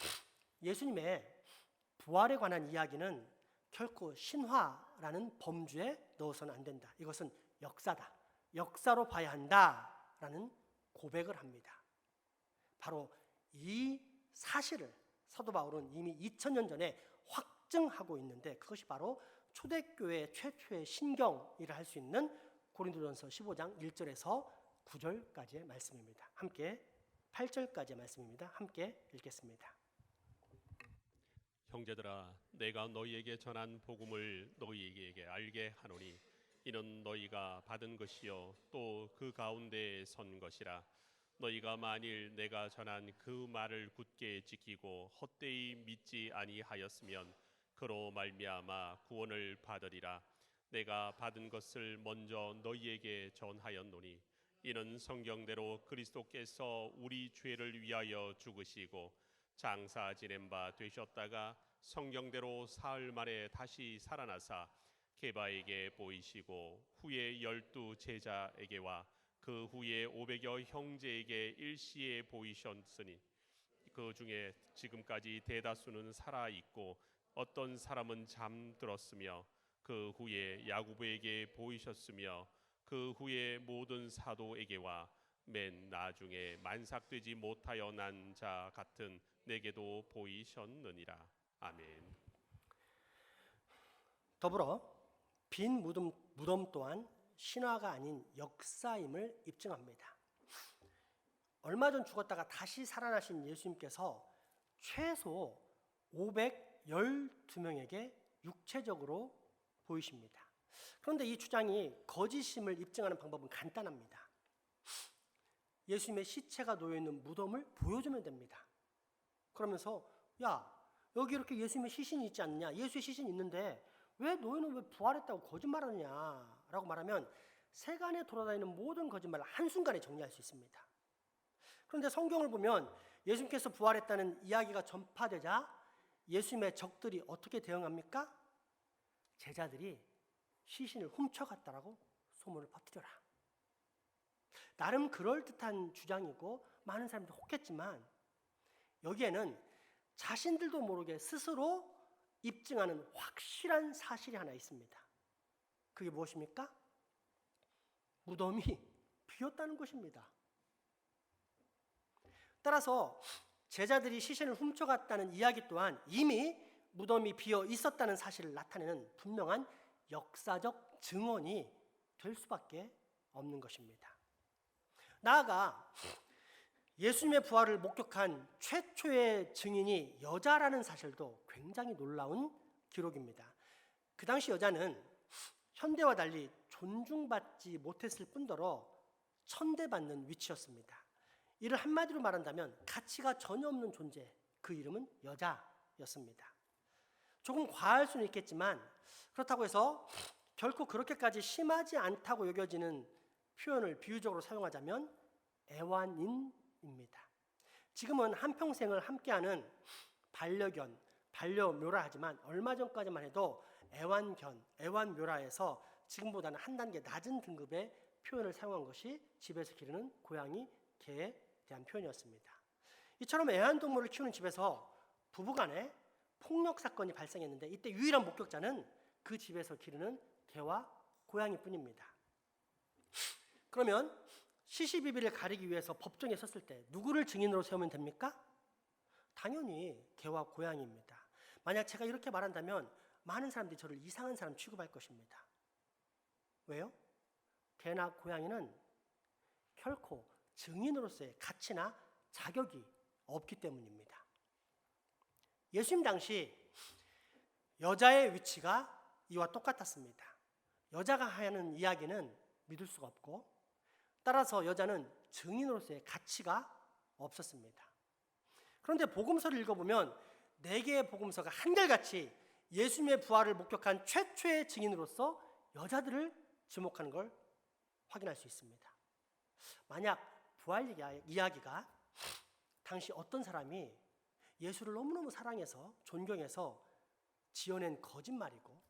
예수님의 부활에 관한 이야기는 결코 신화라는 범주에 넣어서는 안 된다. 이것은 역사다. 역사로 봐야 한다라는 고백을 합니다. 바로 이 사실을 사도 바울은 이미 2000년 전에 확증하고 있는데 그것이 바로 초대교회 최초의 신경이라 할 수 있는 고린도전서 15장 1절에서 9절까지의 말씀입니다. 함께 8절까지의 말씀입니다. 함께 읽겠습니다. 형제들아, 내가 너희에게 전한 복음을 너희에게 알게 하노니 이는 너희가 받은 것이요 또 그 가운데에 선 것이라. 너희가 만일 내가 전한 그 말을 굳게 지키고 헛되이 믿지 아니하였으면 그로 말미암아 구원을 받으리라. 내가 받은 것을 먼저 너희에게 전하였노니 이는 성경대로 그리스도께서 우리 죄를 위하여 죽으시고 장사 지낸 바 되셨다가 성경대로 사흘 만에 다시 살아나사 게바에게 보이시고 후에 12 제자에게와 그 후에 500여 형제에게 일시에 보이셨으니 그 중에 지금까지 대다수는 살아 있고 어떤 사람은 잠들었으며 그 후에 야고보에게 보이셨으며 그 후에 모든 사도에게와 맨 나중에 만삭되지 못하여 난 자 같은 내게도 보이셨느니라. 아멘. 더불어 빈 무덤 또한 신화가 아닌 역사임을 입증합니다. 얼마 전 죽었다가 다시 살아나신 예수님께서 최소 512명에게 육체적으로 보이십니다. 그런데 이 주장이 거짓임을 입증하는 방법은 간단합니다. 예수님의 시체가 놓여있는 무덤을 보여주면 됩니다. 그러면서 야, 여기 이렇게 예수님의 시신이 있지 않느냐, 예수의 시신이 있는데 왜 너희는 왜 부활했다고 거짓말하느냐 라고 말하면 세간에 돌아다니는 모든 거짓말을 한순간에 정리할 수 있습니다. 그런데 성경을 보면 예수님께서 부활했다는 이야기가 전파되자 예수님의 적들이 어떻게 대응합니까? 제자들이 시신을 훔쳐갔다라고 소문을 퍼뜨려라. 나름 그럴듯한 주장이고 많은 사람들이 혹했지만 여기에는 자신들도 모르게 스스로 입증하는 확실한 사실이 하나 있습니다. 그게 무엇입니까? 무덤이 비었다는 것입니다. 따라서 제자들이 시신을 훔쳐갔다는 이야기 또한 이미 무덤이 비어 있었다는 사실을 나타내는 분명한 역사적 증언이 될 수밖에 없는 것입니다. 나아가 예수님의 부활을 목격한 최초의 증인이 여자라는 사실도 굉장히 놀라운 기록입니다. 그 당시 여자는 현대와 달리 존중받지 못했을 뿐더러 천대받는 위치였습니다. 이를 한마디로 말한다면 가치가 전혀 없는 존재, 그 이름은 여자였습니다. 조금 과할 수는 있겠지만 그렇다고 해서 결코 그렇게까지 심하지 않다고 여겨지는 표현을 비유적으로 사용하자면 애완인입니다. 지금은 한평생을 함께하는 반려견, 반려묘라 하지만 얼마 전까지만 해도 애완견, 애완묘라에서 지금보다는 한 단계 낮은 등급의 표현을 사용한 것이 집에서 기르는 고양이, 개에 대한 표현이었습니다. 이처럼 애완동물을 키우는 집에서 부부간에 폭력 사건이 발생했는데 이때 유일한 목격자는 그 집에서 기르는 개와 고양이뿐입니다. 그러면 시시비비를 가리기 위해서 법정에 섰을 때 누구를 증인으로 세우면 됩니까? 당연히 개와 고양이입니다. 만약 제가 이렇게 말한다면 많은 사람들이 저를 이상한 사람 취급할 것입니다. 왜요? 개나 고양이는 결코 증인으로서의 가치나 자격이 없기 때문입니다. 예수님 당시 여자의 위치가 이와 똑같았습니다. 여자가 하는 이야기는 믿을 수가 없고 따라서 여자는 증인으로서의 가치가 없었습니다. 그런데 복음서를 읽어보면 4개의 복음서가 한결같이 예수님의 부활을 목격한 최초의 증인으로서 여자들을 지목하는 걸 확인할 수 있습니다. 만약 부활 이야기가 당시 어떤 사람이 예수를 너무너무 사랑해서 존경해서 지어낸 거짓말이고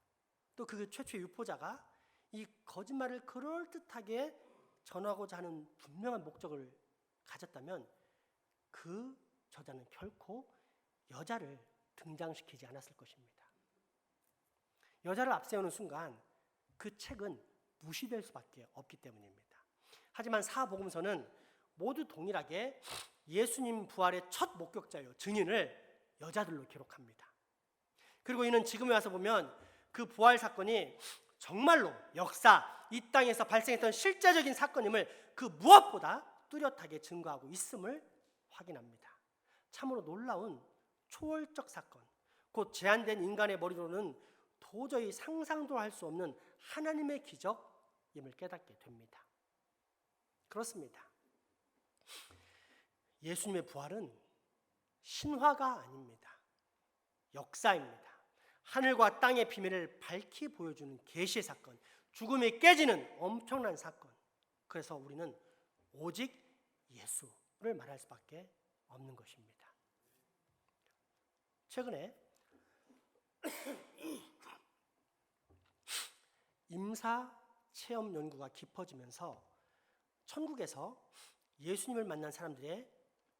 또 그 최초의 유포자가 이 거짓말을 그럴듯하게 전하고자 하는 분명한 목적을 가졌다면 그 저자는 결코 여자를 등장시키지 않았을 것입니다. 여자를 앞세우는 순간 그 책은 무시될 수밖에 없기 때문입니다. 하지만 사복음서는 모두 동일하게 예수님 부활의 첫 목격자요, 증인을 여자들로 기록합니다. 그리고 이는 지금에 와서 보면 그 부활 사건이 정말로 역사, 이 땅에서 발생했던 실제적인 사건임을 그 무엇보다 뚜렷하게 증거하고 있음을 확인합니다. 참으로 놀라운 초월적 사건, 곧 제한된 인간의 머리로는 도저히 상상도 할 수 없는 하나님의 기적임을 깨닫게 됩니다. 그렇습니다. 예수님의 부활은 신화가 아닙니다. 역사입니다. 하늘과 땅의 비밀을 밝히 보여주는 계시의 사건, 죽음이 깨지는 엄청난 사건. 그래서 우리는 오직 예수를 말할 수밖에 없는 것입니다. 최근에 임사 체험 연구가 깊어지면서 천국에서 예수님을 만난 사람들의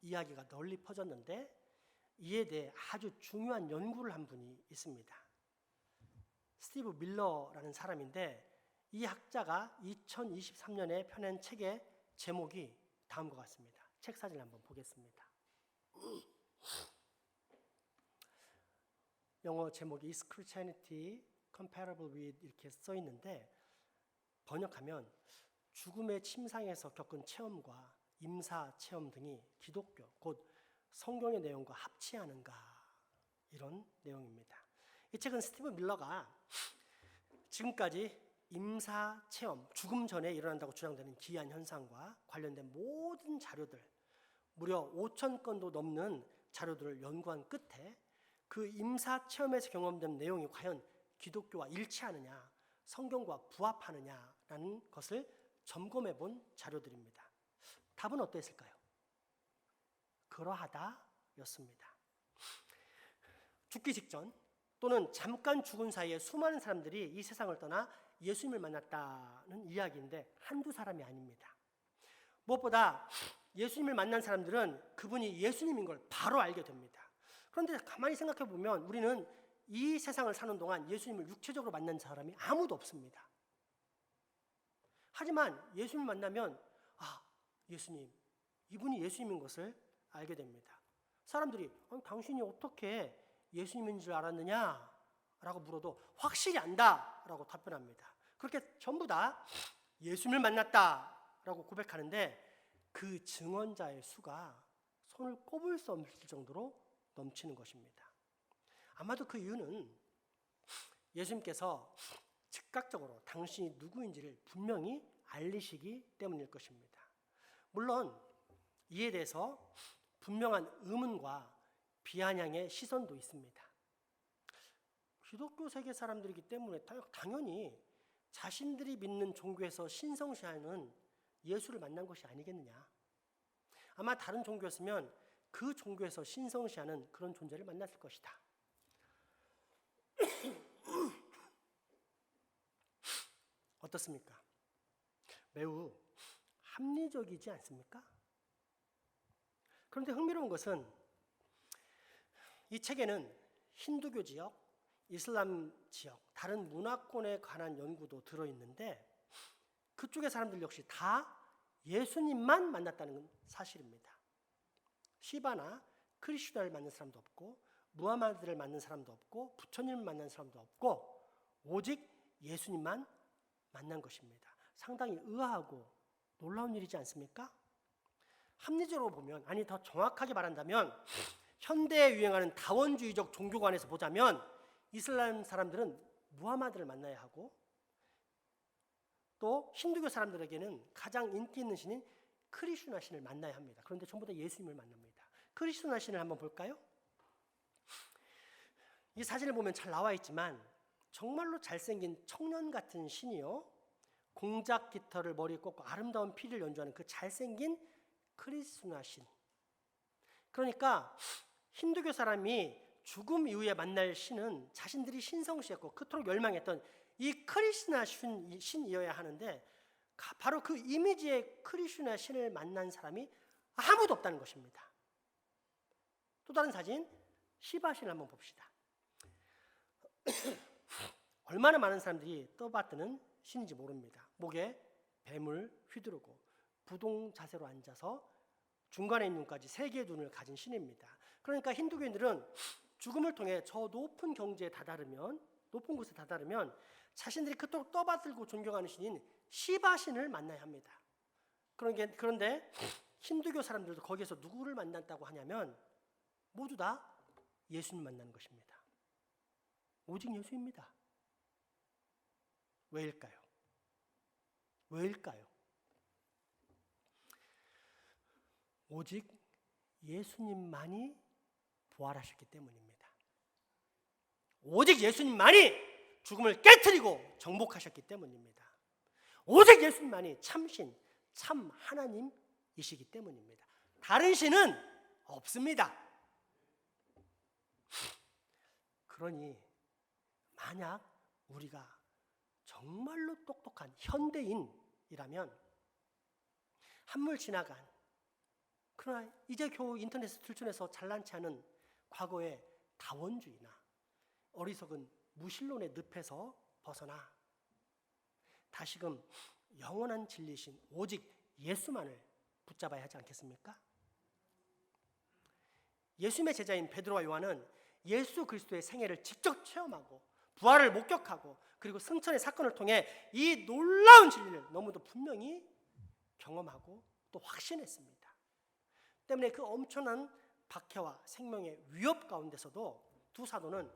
이야기가 널리 퍼졌는데, 이에 대해 아주 중요한 연구를 한 분이 있습니다. 스티브 밀러라는 사람인데, 이 학자가 2023년에 펴낸 책의 제목이 다음과 같습니다. 책 사진을 한번 보겠습니다. 영어 제목이 Is Christianity Comparable with 이렇게 써 있는데, 번역하면 죽음의 침상에서 겪은 체험과 임사 체험 등이 기독교, 곧 성경의 내용과 합치하는가, 이런 내용입니다. 이 책은 스티브 밀러가 지금까지 임사 체험, 죽음 전에 일어난다고 주장되는 기이한 현상과 관련된 모든 자료들, 무려 5,000건도 넘는 자료들을 연구한 끝에 그 임사 체험에서 경험된 내용이 과연 기독교와 일치하느냐, 성경과 부합하느냐라는 것을 점검해 본 자료들입니다. 답은 어땠을까요? 그러하다였습니다. 죽기 직전 또는 잠깐 죽은 사이에 수많은 사람들이 이 세상을 떠나 예수님을 만났다는 이야기인데 한두 사람이 아닙니다. 무엇보다 예수님을 만난 사람들은 그분이 예수님인 걸 바로 알게 됩니다. 그런데 가만히 생각해 보면 우리는 이 세상을 사는 동안 예수님을 육체적으로 만난 사람이 아무도 없습니다. 하지만 예수님을 만나면 예수님, 이분이 예수님인 것을 알게 됩니다. 사람들이 당신이 어떻게 예수님인 줄 알았느냐? 라고 물어도 확실히 안다라고 답변합니다. 그렇게 전부 다 예수님을 만났다라고 고백하는데, 그 증언자의 수가 손을 꼽을 수 없을 정도로 넘치는 것입니다. 아마도 그 이유는 예수님께서 즉각적으로 당신이 누구인지를 분명히 알리시기 때문일 것입니다. 물론 이에 대해서 분명한 의문과 비아냥의 시선도 있습니다. 기독교 세계 사람들이기 때문에 당연히 자신들이 믿는 종교에서 신성시하는 예수를 만난 것이 아니겠느냐. 아마 다른 종교였으면 그 종교에서 신성시하는 그런 존재를 만났을 것이다. 어떻습니까? 매우 합리적이지 않습니까? 그런데 흥미로운 것은 이 책에는 힌두교 지역, 이슬람 지역, 다른 문화권에 관한 연구도 들어있는데, 그쪽의 사람들 역시 다 예수님만 만났다는 사실입니다. 시바나 크리슈나를 만난 사람도 없고, 무하마드를 만난 사람도 없고, 부처님을 만난 사람도 없고, 오직 예수님만 만난 것입니다. 상당히 의아하고 놀라운 일이지 않습니까? 합리적으로 보면, 아니 더 정확하게 말한다면 현대에 유행하는 다원주의적 종교관에서 보자면 이슬람 사람들은 무하마드를 만나야 하고, 또 힌두교 사람들에게는 가장 인기 있는 신인 크리슈나 신을 만나야 합니다. 그런데 전부 다 예수님을 만납니다. 크리슈나 신을 한번 볼까요? 이 사진을 보면 잘 나와 있지만 정말로 잘생긴 청년 같은 신이요, 공작 깃털을 머리에 꽂고 아름다운 피를 연주하는 그 잘생긴 크리슈나 신. 그러니까 힌두교 사람이 죽음 이후에 만날 신은 자신들이 신성시했고 그토록 열망했던 이 크리슈나 신이어야 하는데, 바로 그 이미지의 크리슈나 신을 만난 사람이 아무도 없다는 것입니다. 또 다른 사진, 시바신을 한번 봅시다. 얼마나 많은 사람들이 떠받드는 신인지 모릅니다. 목에 뱀을 휘두르고 부동 자세로 앉아서 중간에 있는 눈까지 세 개의 눈을 가진 신입니다. 그러니까 힌두교인들은 죽음을 통해 저 높은 경지에 다다르면, 높은 곳에 다다르면 자신들이 그토록 떠받들고 존경하는 신인 시바신을 만나야 합니다. 그런데 힌두교 사람들도 거기에서 누구를 만났다고 하냐면 모두 다 예수님 만나는 것입니다. 오직 예수입니다. 왜일까요? 왜일까요? 오직 예수님만이 부활하셨기 때문입니다. 오직 예수님만이 죽음을 깨트리고 정복하셨기 때문입니다. 오직 예수님만이 참신, 참 하나님이시기 때문입니다. 다른 신은 없습니다. 그러니 만약 우리가 정말로 똑똑한 현대인이라면 한물 지나간, 그러나 이제 겨우 인터넷에 들춰내서 잘난치 않은 과거의 다원주의나 어리석은 무신론의 늪에서 벗어나 다시금 영원한 진리신 오직 예수만을 붙잡아야 하지 않겠습니까? 예수님의 제자인 베드로와 요한은 예수 그리스도의 생애를 직접 체험하고 부활을 목격하고 그리고 승천의 사건을 통해 이 놀라운 진리를 너무도 분명히 경험하고 또 확신했습니다. 때문에 그 엄청난 박해와 생명의 위협 가운데서도 두 사도는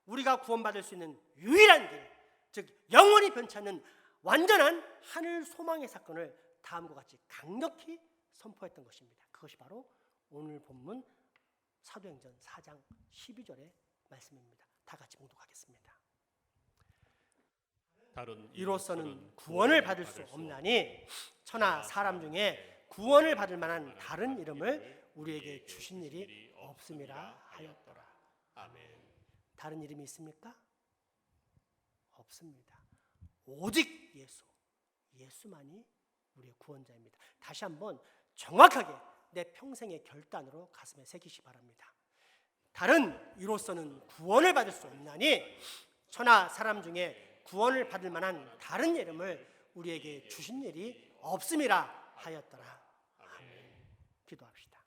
우리가 구원받을 수 있는 유일한 길, 즉 영원히 변치 않는 완전한 하늘 소망의 사건을 다음과 같이 강력히 선포했던 것입니다. 그것이 바로 오늘 본문 사도행전 4장 12절의 말씀입니다. 다 같이 봉독하겠습니다. 이로서는 구원을 받을 수 없나니 천하 사람 중에 구원을 받을 만한 다른 이름을 우리에게 주신 일이 없음이라 하였더라. 아멘. 다른 이름이 있습니까? 없습니다. 오직 예수만이 우리의 구원자입니다. 다시 한번 정확하게 내 평생의 결단으로 가슴에 새기시 바랍니다. 다른 이로서는 구원을 받을 수 없나니 천하 사람 중에 구원을 받을 만한 다른 이름을 우리에게 주신 일이 없음이라 하였더라. 아멘. 기도합시다.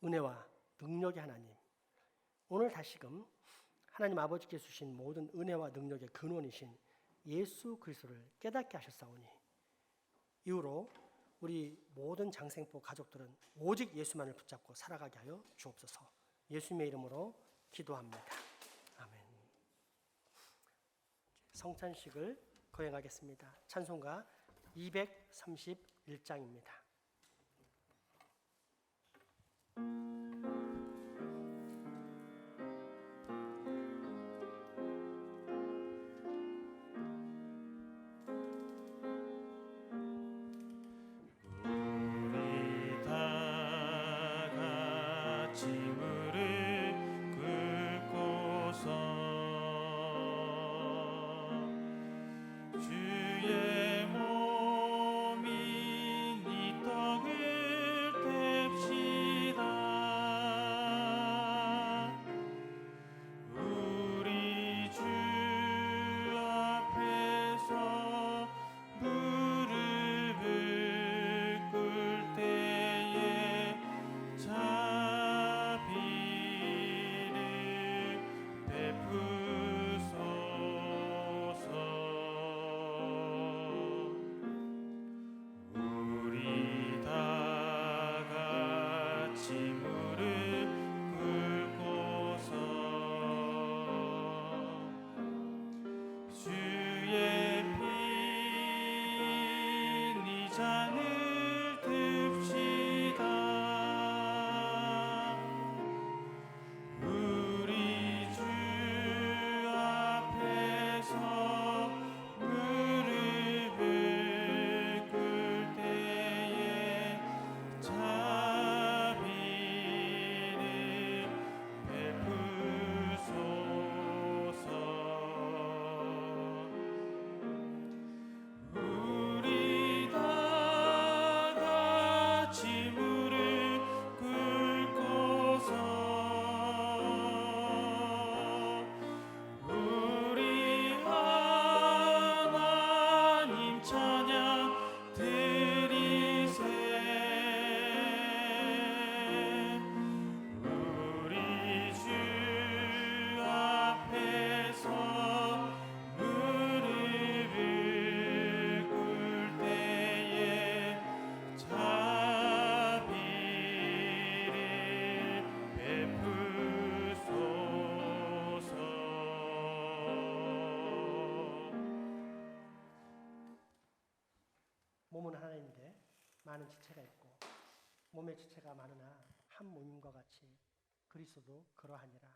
은혜와 능력의 하나님, 오늘 다시금 하나님 아버지께 주신 모든 은혜와 능력의 근원이신 예수 그리스도를 깨닫게 하셨사오니 이후로 우리 모든 장생포 가족들은 오직 예수만을 붙잡고 살아가게 하여 주옵소서. 예수님의 이름으로 기도합니다. 아멘. 성찬식을 거행하겠습니다. 찬송가 231장입니다. 많은 지체가 있고 몸의 지체가 많으나 한 몸임과 같이 그리스도도 그러하니라.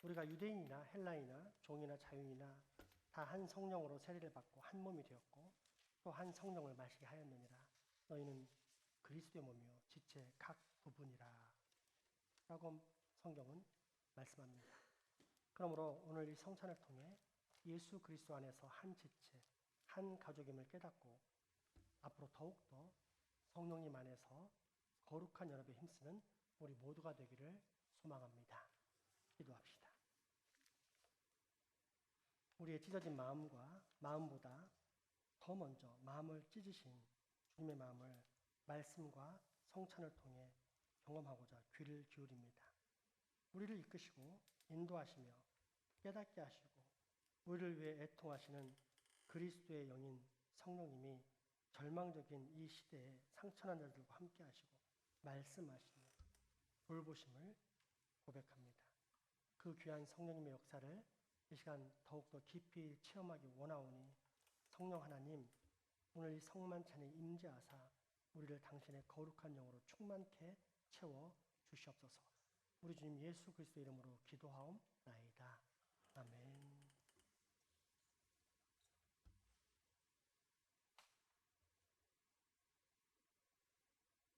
우리가 유대인이나 헬라이나 종이나 자유인이나 다 한 성령으로 세례를 받고 한 몸이 되었고 또 한 성령을 마시게 하였느니라. 너희는 그리스도의 몸이요 지체 각 부분이라. 라고 성경은 말씀합니다. 그러므로 오늘 이 성찬을 통해 예수 그리스도 안에서 한 지체, 한 가족임을 깨닫고 앞으로 더욱더 성령님 안에서 거룩한 연합에 힘쓰는 우리 모두가 되기를 소망합니다. 기도합시다. 우리의 찢어진 마음과 마음보다 더 먼저 마음을 찢으신 주님의 마음을 말씀과 성찬을 통해 경험하고자 귀를 기울입니다. 우리를 이끄시고 인도하시며 깨닫게 하시고 우리를 위해 애통하시는 그리스도의 영인 성령님이 절망적인 이 시대에 상처난 자들과 함께 하시고 말씀하시며 돌보심을 고백합니다. 그 귀한 성령님의 역사를 이 시간 더욱더 깊이 체험하기 원하오니 성령 하나님, 오늘 이 성만찬에 임재하사 우리를 당신의 거룩한 영으로 충만케 채워 주시옵소서. 우리 주님 예수 그리스도 이름으로 기도하옵나이다. 아멘.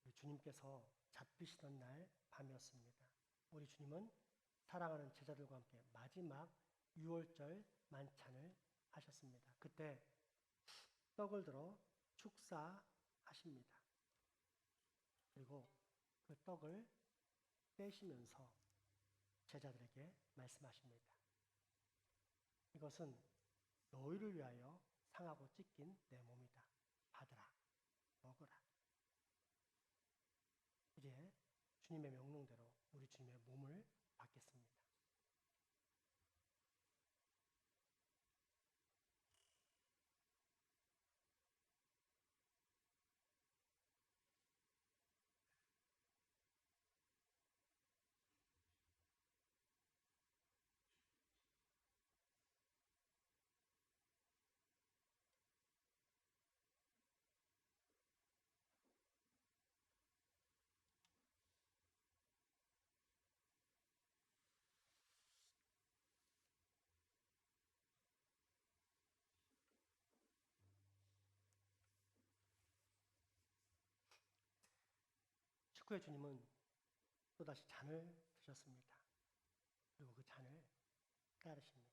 우리 주님께서 잡히시던 날 밤이었습니다. 우리 주님은 사랑하는 제자들과 함께 마지막 유월절 만찬을 하셨습니다. 그때 떡을 들어 축사하십니다. 그리고 그 떡을 떼시면서 제자들에게 말씀하십니다. 이것은 너희를 위하여 상하고 찢긴 내 몸이다. 받으라, 먹으라. 이제 주님의 명령대로 우리 주님의 몸을 받겠습니다. 식후에 주님은 또다시 잔을 드셨습니다. 그리고 그 잔을 따르십니다.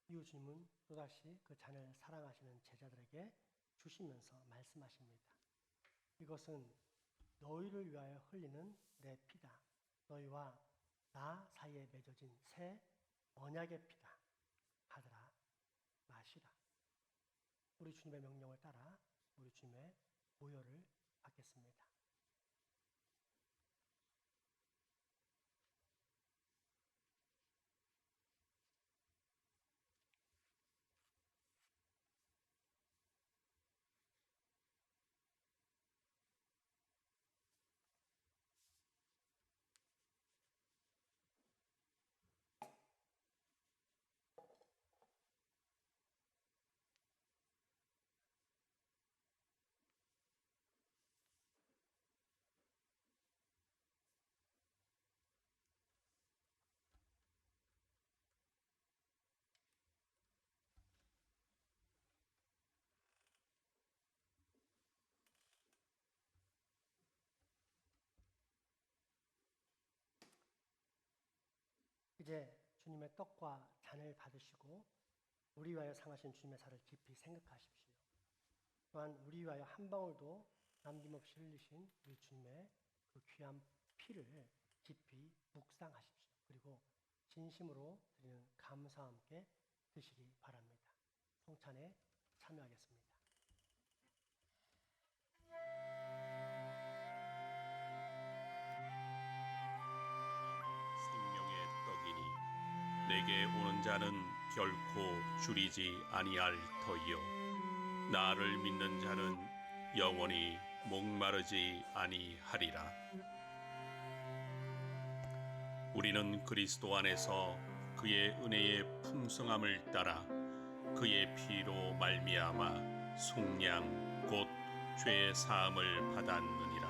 이후 주님은 또다시 그 잔을 사랑하시는 제자들에게 주시면서 말씀하십니다. 이것은 너희를 위하여 흘리는 내 피다. 너희와 나 사이에 맺어진 새 언약의 피다. 받으라, 마시라. 우리 주님의 명령을 따라 우리 주님의 보혈을 받겠습니다. 이제 주님의 떡과 잔을 받으시고 우리 위하여 상하신 주님의 살을 깊이 생각하십시오. 또한 우리 위하여 한 방울도 남김없이 흘리신 우리 주님의 그 귀한 피를 깊이 묵상하십시오. 그리고 진심으로 드리는 감사와 함께 드시기 바랍니다. 성찬에 참여하겠습니다. 생명의 떡이니 내게 오는 자는 결코 줄이지 아니할 터이요 나를 믿는 자는 영원히 목마르지 아니하리라. 우리는 그리스도 안에서 그의 은혜의 풍성함을 따라 그의 피로 말미암아 속량 곧 죄의 사함을 받았느니라.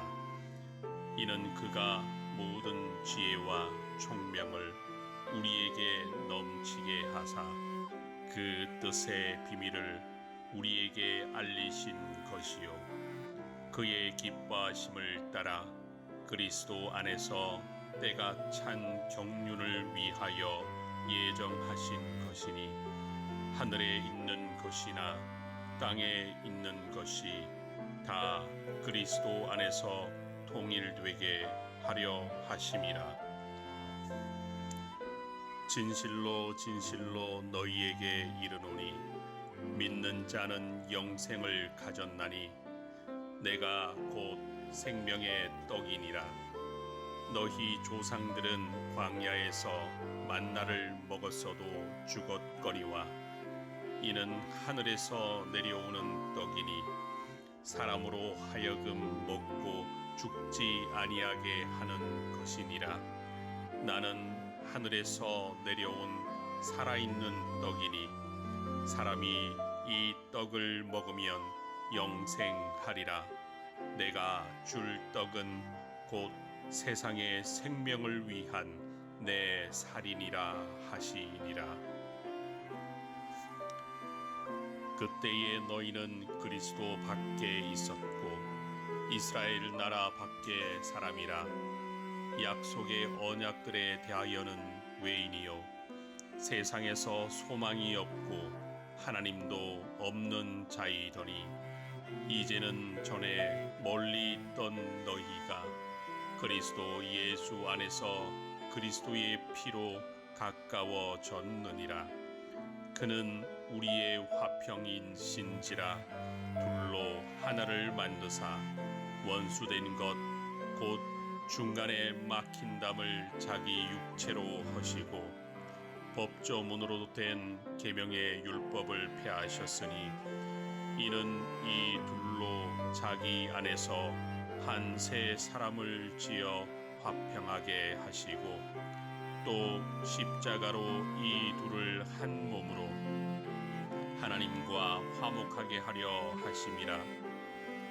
이는 그가 모든 지혜와 총명을 우리에게 넘치게 하사 그 뜻의 비밀을 우리에게 알리신 것이요 그의 기뻐하심을 따라 그리스도 안에서 때가 찬 경륜을 위하여 예정하신 것이니 하늘에 있는 것이나 땅에 있는 것이 다 그리스도 안에서 통일되게 하려 하심이라. 진실로 진실로 너희에게 이르노니 믿는 자는 영생을 가졌나니 내가 곧 생명의 떡이니라. 너희 조상들은 광야에서 만나를 먹었어도 죽었거니와 이는 하늘에서 내려오는 떡이니 사람으로 하여금 먹고 죽지 아니하게 하는 것이니라. 나는 하늘에서 내려온 살아있는 떡이니 사람이 이 떡을 먹으면 영생하리라. 내가 줄 떡은 곧 세상의 생명을 위한 내 살이니라 하시니라. 그때에 너희는 그리스도 밖에 있었고 이스라엘 나라 밖의 사람이라. 약속의 언약들에 대하여는 외인이요 세상에서 소망이 없고 하나님도 없는 자이더니 이제는 전에 멀리 있던 너희가 그리스도 예수 안에서 그리스도의 피로 가까워졌느니라. 그는 우리의 화평인 신지라 둘로 하나를 만드사 원수된 것 곧 중간에 막힌 담을 자기 육체로 하시고 법조문으로 된 계명의 율법을 폐하셨으니 이는 이 둘로 자기 안에서 한 새 사람을 지어 화평하게 하시고 또 십자가로 이 둘을 한 몸으로 하나님과 화목하게 하려 하심이라.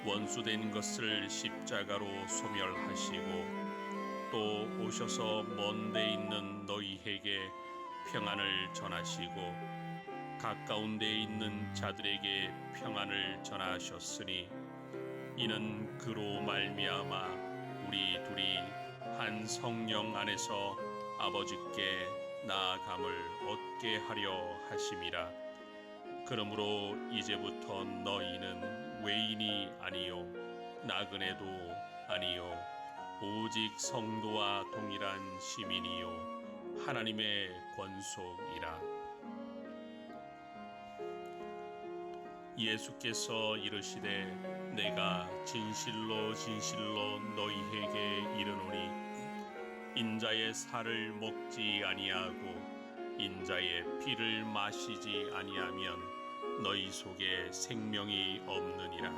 원수된 것을 십자가로 소멸하시고 또 오셔서 먼 데 있는 너희에게 평안을 전하시고 가까운 데 있는 자들에게 평안을 전하셨으니 이는 그로 말미암아 우리 둘이 한 성령 안에서 아버지께 나아감을 얻게 하려 하심이라. 그러므로 이제부터 너희는 외인이 아니요 나그네도 아니요 오직 성도와 동일한 시민이요 하나님의 권속이라. 예수께서 이르시되 내가 진실로 진실로 너희에게 이르노니 인자의 살을 먹지 아니하고 인자의 피를 마시지 아니하면 너희 속에 생명이 없느니라.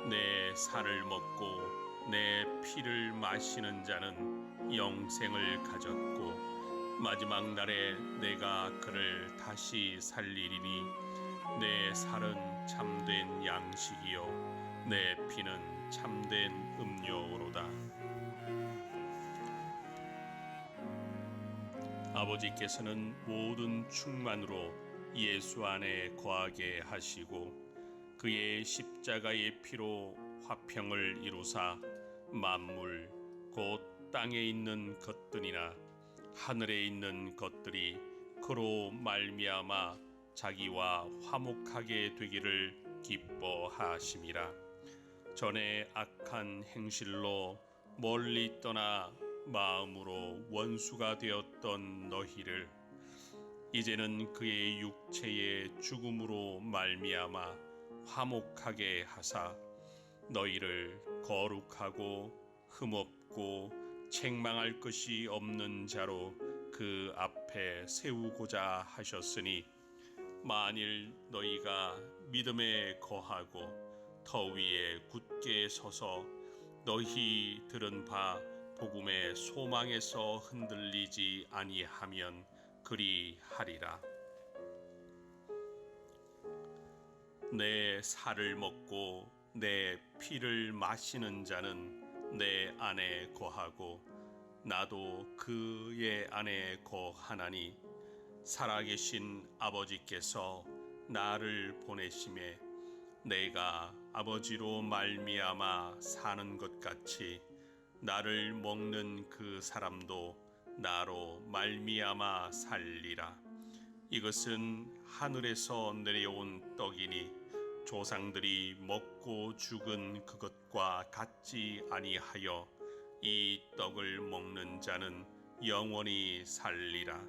내 살을 먹고 내 피를 마시는 자는 영생을 가졌고 마지막 날에 내가 그를 다시 살리리니 내 살은 참된 양식이요 내 피는 참된 음료로다. 아버지께서는 모든 충만으로 예수 안에 거하게 하시고 그의 십자가의 피로 화평을 이루사 만물 곧 땅에 있는 것들이나 하늘에 있는 것들이 그로 말미암아 자기와 화목하게 되기를 기뻐하심이라. 전에 악한 행실로 멀리 떠나 마음으로 원수가 되었던 너희를 이제는 그의 육체의 죽음으로 말미암아 화목하게 하사 너희를 거룩하고 흠없고 책망할 것이 없는 자로 그 앞에 세우고자 하셨으니 만일 너희가 믿음에 거하고 터 위에 굳게 서서 너희 들은 바 복음의 소망에서 흔들리지 아니하면 그리하리라. 내 살을 먹고 내 피를 마시는 자는 내 안에 거하고 나도 그의 안에 거하나니 살아계신 아버지께서 나를 보내심에 내가 아버지로 말미암아 사는 것 같이 나를 먹는 그 사람도 나로 말미암아 살리라. 이것은 하늘에서 내려온 떡이니 조상들이 먹고 죽은 그것과 같지 아니하여 이 떡을 먹는 자는 영원히 살리라.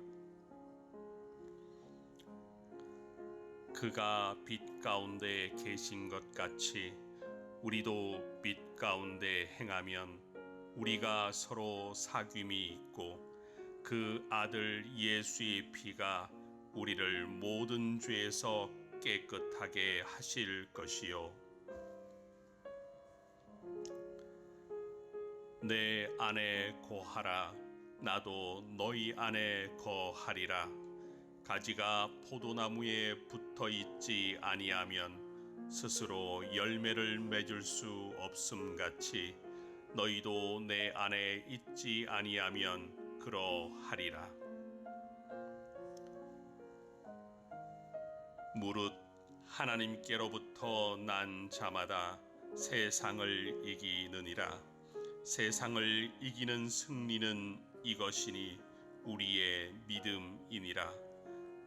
그가 빛 가운데 계신 것 같이 우리도 빛 가운데 행하면 우리가 서로 사귐이 있고 그 아들 예수의 피가 우리를 모든 죄에서 깨끗하게 하실 것이요 내 안에 거하라. 나도 너희 안에 거하리라. 가지가 포도나무에 붙어 있지 아니하면 스스로 열매를 맺을 수 없음 같이 너희도 내 안에 있지 아니하면 그러하리라. 무릇 하나님께로부터 난 자마다 세상을 이기느니라. 세상을 이기는 승리는 이것이니 우리의 믿음이니라.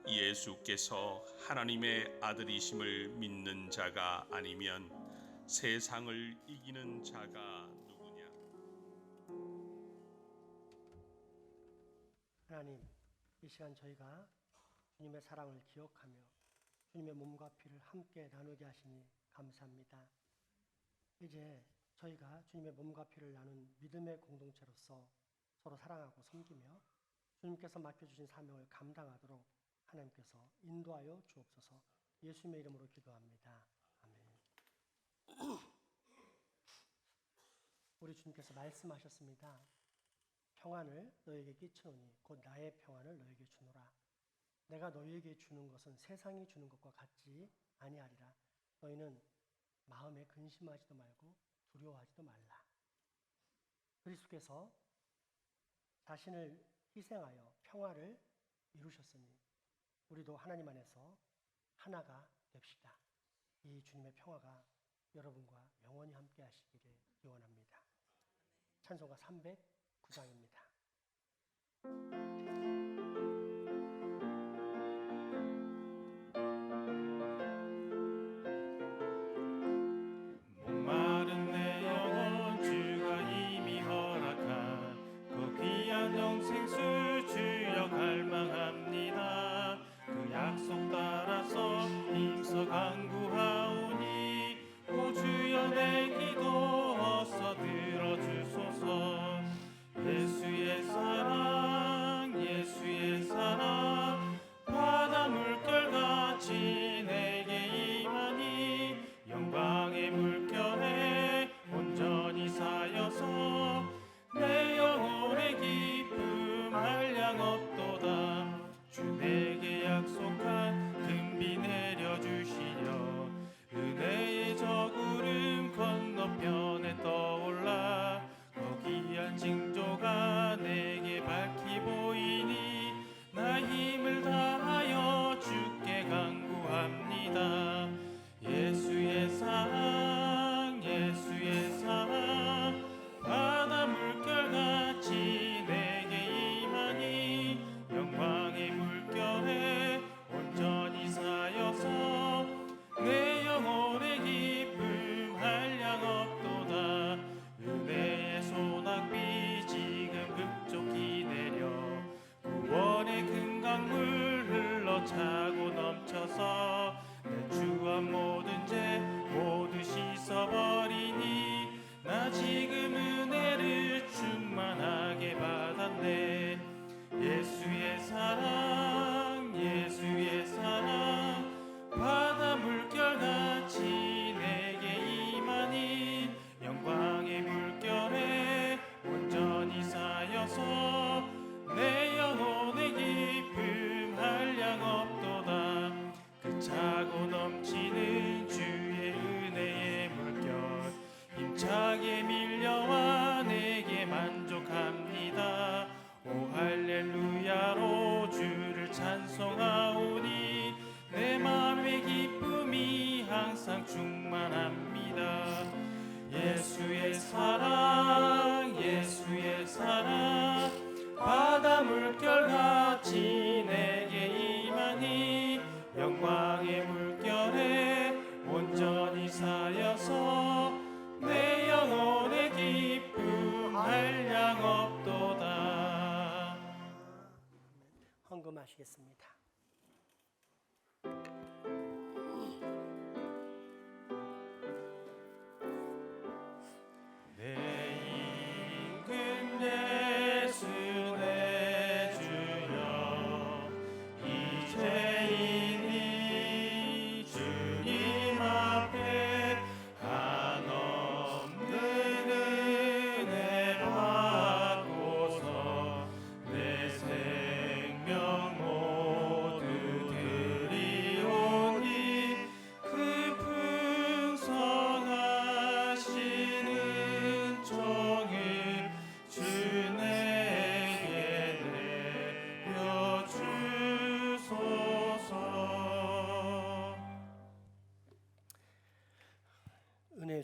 예수께서 하나님의 아들이심을 믿는 자가 아니면 세상을 이기는 자가 누구냐? 하나님, 이 시간 저희가 주님의 사랑을 기억하며 주님의 몸과 피를 함께 나누게 하시니 감사합니다. 이제 저희가 주님의 몸과 피를 나눈 믿음의 공동체로서 서로 사랑하고 섬기며 주님께서 맡겨주신 사명을 감당하도록 하나님께서 인도하여 주옵소서. 예수님의 이름으로 기도합니다. 아멘. 우리 주님께서 말씀하셨습니다. 평안을 너에게 끼치노니 곧 나의 평안을 너에게 주노라. 내가 너희에게 주는 것은 세상이 주는 것과 같지 아니하리라. 너희는 마음에 근심하지도 말고 두려워하지도 말라. 그리스도께서 자신을 희생하여 평화를 이루셨으니 우리도 하나님 안에서 하나가 됩시다. 이 주님의 평화가 여러분과 영원히 함께 하시기를 기원합니다. 찬송가 309장입니다. 목마른 내 영혼 주가 이미 허락한 그 귀한 영생수 주여 갈망합니다. 그 약속 따라서 힘써 간구하오니 오 주여 내 기도 어서 들어주소서. 예수의 사랑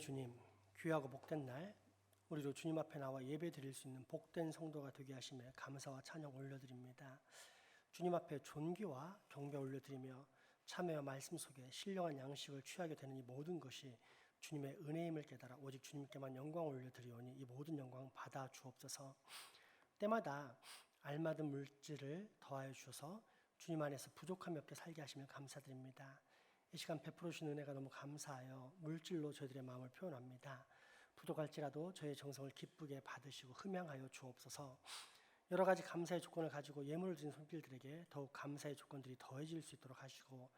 주님의 주님, 귀하고 복된 날 우리도 주님 앞에 나와 예배 드릴 수 있는 복된 성도가 되게 하심에 감사와 찬양 올려드립니다. 주님 앞에 존귀와 경배 올려드리며 참회와 말씀 속에 신령한 양식을 취하게 되는 이 모든 것이 주님의 은혜임을 깨달아 오직 주님께만 영광 올려드리오니 이 모든 영광 받아 주옵소서. 때마다 알맞은 물질을 더하여 주셔서 주님 안에서 부족함이 없게 살게 하시며 감사드립니다. 이 시간 베풀어 주신 은혜가 너무 감사하여 물질로 저희들의 마음을 표현합니다. 부족할지라도 저의 정성을 기쁘게 받으시고 흠양하여 주옵소서. 여러 가지 감사의 조건을 가지고 예물을 드린 손길들에게 더욱 감사의 조건들이 더해질 수 있도록 하시고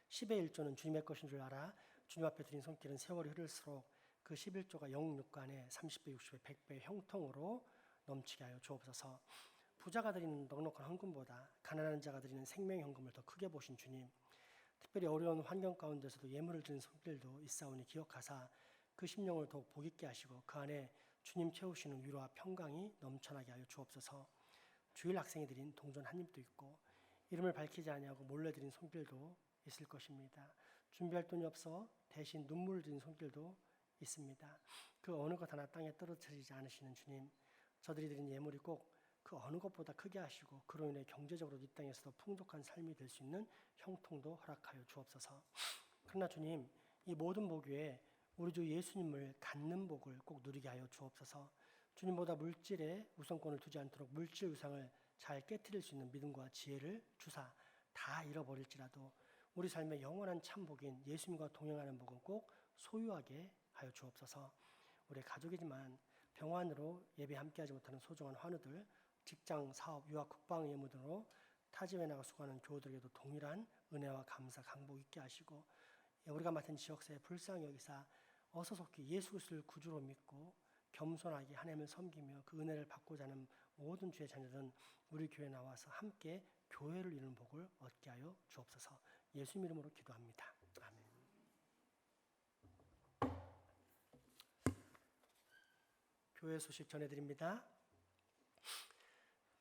10의 1조는 주님의 것인 줄 알아 주님 앞에 드린 손길은 세월이 흐를수록 그 11조가 영육간에 30배, 60배, 100배 형통으로 넘치게 하여 주옵소서. 부자가 드리는 넉넉한 헌금보다 가난한 자가 드리는 생명의 헌금을 더 크게 보신 주님, 특별히 어려운 환경 가운데서도 예물을 드린 손길도 있사오니 기억하사 그 심령을 더욱 복있게 하시고 그 안에 주님 채우시는 위로와 평강이 넘쳐나게 하여 주옵소서. 주일 학생이 드린 동전 한 입도 있고 이름을 밝히지 아니하고 몰래 드린 손길도 있을 것입니다. 준비할 돈이 없어 대신 눈물을 드린 손길도 있습니다. 그 어느 것 하나 땅에 떨어뜨리지 않으시는 주님, 저들이 드린 예물이 꼭 그 어느 것보다 크게 하시고 그로 인해 경제적으로 이 땅에서도 풍족한 삶이 될 수 있는 형통도 허락하여 주옵소서. 그러나 주님, 이 모든 복 위에 우리 주 예수님을 갖는 복을 꼭 누리게 하여 주옵소서. 주님보다 물질에 우선권을 두지 않도록 물질 우상을 잘 깨트릴 수 있는 믿음과 지혜를 주사 다 잃어버릴지라도 우리 삶의 영원한 참복인 예수님과 동행하는 복은 꼭 소유하게 하여 주옵소서. 우리 가족이지만 병환으로 예배 함께하지 못하는 소중한 환우들, 직장, 사업, 유학, 국방 예무 등으로 타지에 나가 수고하는 교우들에게도 동일한 은혜와 감사, 강복 있게 하시고 우리가 맡은 지역사회 불쌍히 여기사 어서 속히 예수 그리스도를 구주로 믿고 겸손하게 하나님을 섬기며 그 은혜를 받고자 하는 모든 주의 자녀들은 우리 교회에 나와서 함께 교회를 이루는 복을 얻게 하여 주옵소서. 예수님 이름으로 기도합니다. 아멘. 교회 소식 전해드립니다.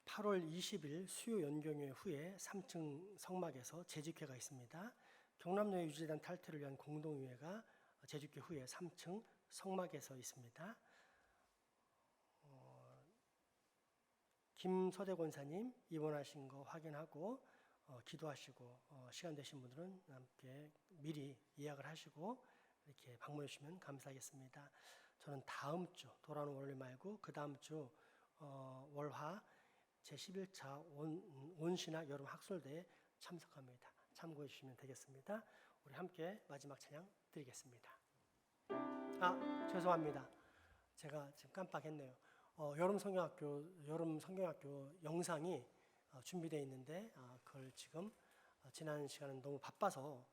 8월 20일 수요 연경회 후에 3층 성막에서 재직회가 있습니다. 경남노예 유지재단 탈퇴를 위한 공동의회가 재직회 후에 3층 성막에서 있습니다. 김서대 권사님 입원하신 거 확인하고 기도하시고 시간 되신 분들은 함께 미리 예약을 하시고 이렇게 방문해 주시면 감사하겠습니다. 저는 다음 주 돌아오는 월요일 말고 그 다음 주 월화 제11차 온신학 여름 학술대에 참석합니다. 참고해 주시면 되겠습니다. 우리 함께 마지막 찬양 드리겠습니다. 죄송합니다. 제가 지금 깜빡했네요. 여름 성경학교 영상이 준비되어 있는데 그걸 지금 지난 시간은 너무 바빠서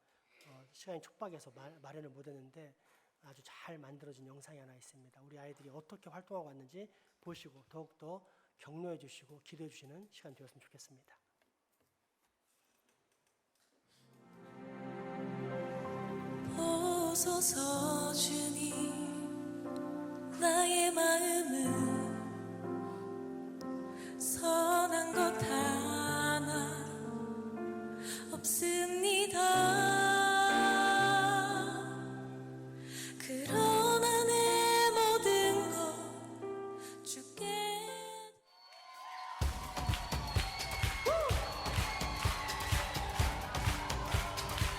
시간이 촉박해서 마련을 못했는데 아주 잘 만들어진 영상이 하나 있습니다. 우리 아이들이 어떻게 활동하고 왔는지 보시고 더욱더 격려해 주시고 기도해 주시는 시간 되었으면 좋겠습니다. 보소서 주님, 나의 마음은 선한 것 하나 없습니다. 그러나 내 모든 것 주께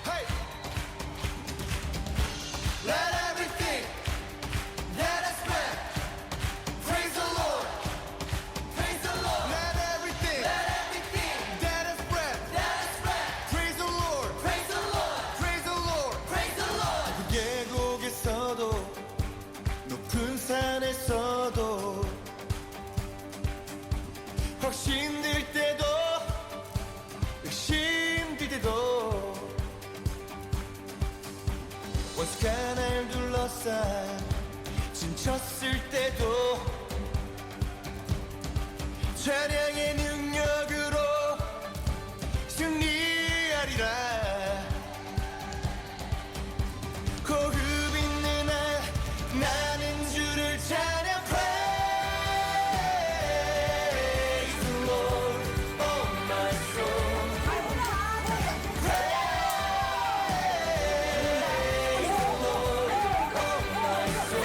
Hey! Let everything that has breath praise the Lord. Praise the Lord. Let everything that has breath praise the Lord. Praise the Lord. Praise the Lord. Praise the Lord. 계곡에서도 높은 산에서도 확신들 때도 의심들 때도 원수가 날 둘러싸 진쳤을 때도 찬양의 능력으로 승리하리라. 호흡 있는 한 나는 주를 찬양. Praise the Lord, oh my soul. Praise the Lord, oh my soul.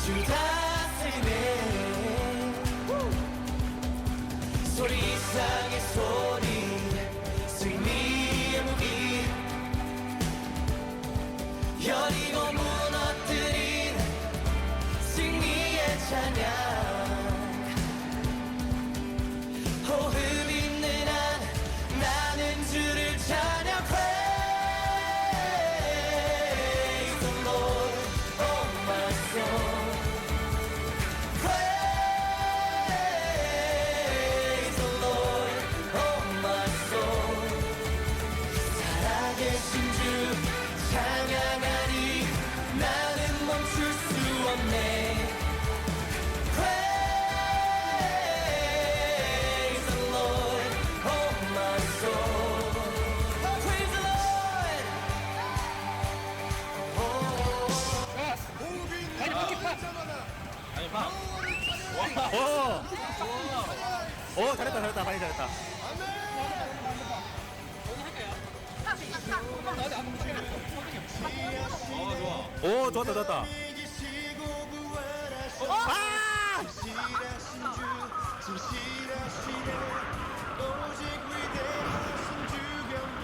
주 다스리네 소리 이상의 소리 승리의 무기 여리고 무너뜨린 승리의 찬양 호흡 있는 한 나는 주를 찬양 Praise the Lord oh my soul Praise the Lord oh my soul 살아계신 주 찬양하니 나는 멈출 수 없네 Praise the Lord, oh my soul. Praise the Lord. 오 잘했다 잘했다 많이 잘했다. 오 좋았다 좋았다. 이기시고 부활하신 진실하시네 오직 위대하신 주 경배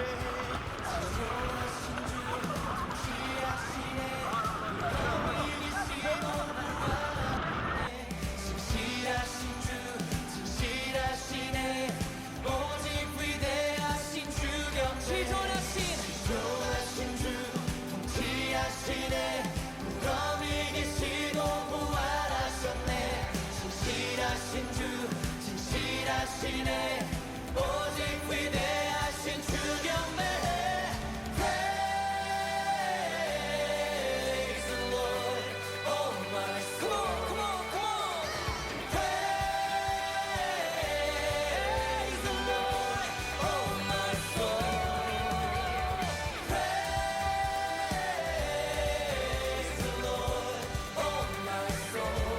진실하신 주 진실하시네 이기시고 부활하신 진실하신 주 진실하시네 오직 위대하신 주 경배 지존하신 주 통치하시네 그럼 이기시고 부활하셨네 진실하신 주 진실하시네 오직 위대하신 주 경배해 Praise the Lord oh my soul Come on Praise the Lord oh my soul Praise the Lord oh my soul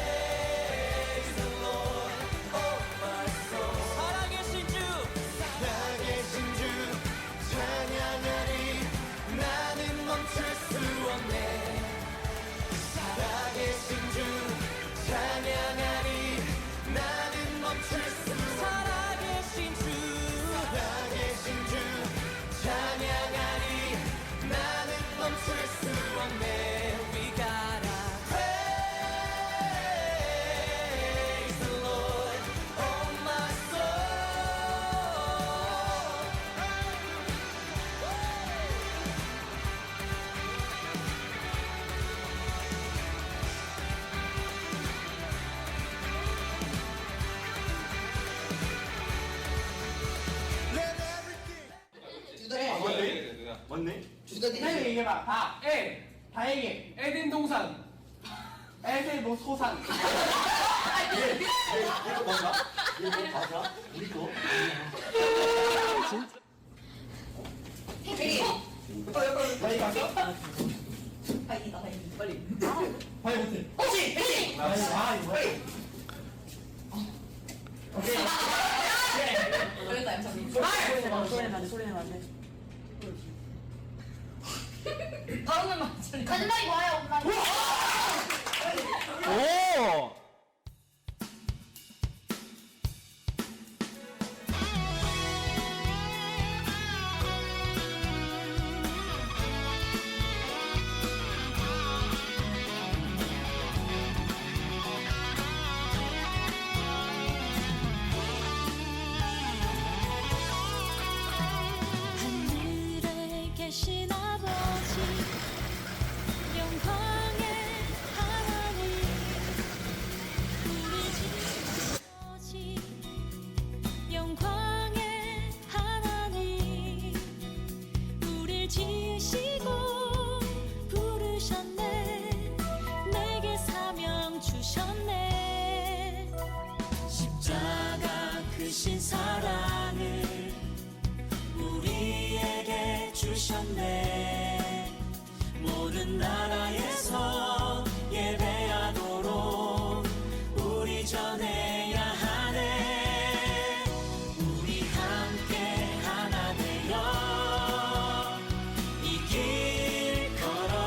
Praise the Lord oh my soul 살아계신 주 찬양하니 나는 멈출 수 없네 살아계신 주 찬양하니 나는 멈출 수 살아계신 주 찬양하니 나는 멈출 수 없네 We gotta praise the Lord oh my soul Let everything 빨리 얘기해봐. 다. 다 얘기해. 에덴 동산. 에덴 뭐 소산. 거짓말이 뭐예요, 엄마? 오. 하늘에 계신 아버지 영광의 하나님 우리 집 아버지 영광의 하나님 우릴 지으시고 부르셨네 내게 사명 주셨네 십자가 크신 사랑을 우리에게 주셨네 모든 나라에서 예배하도록 우리 전해야 하네 우리 함께 하나 되어 이 길 걸어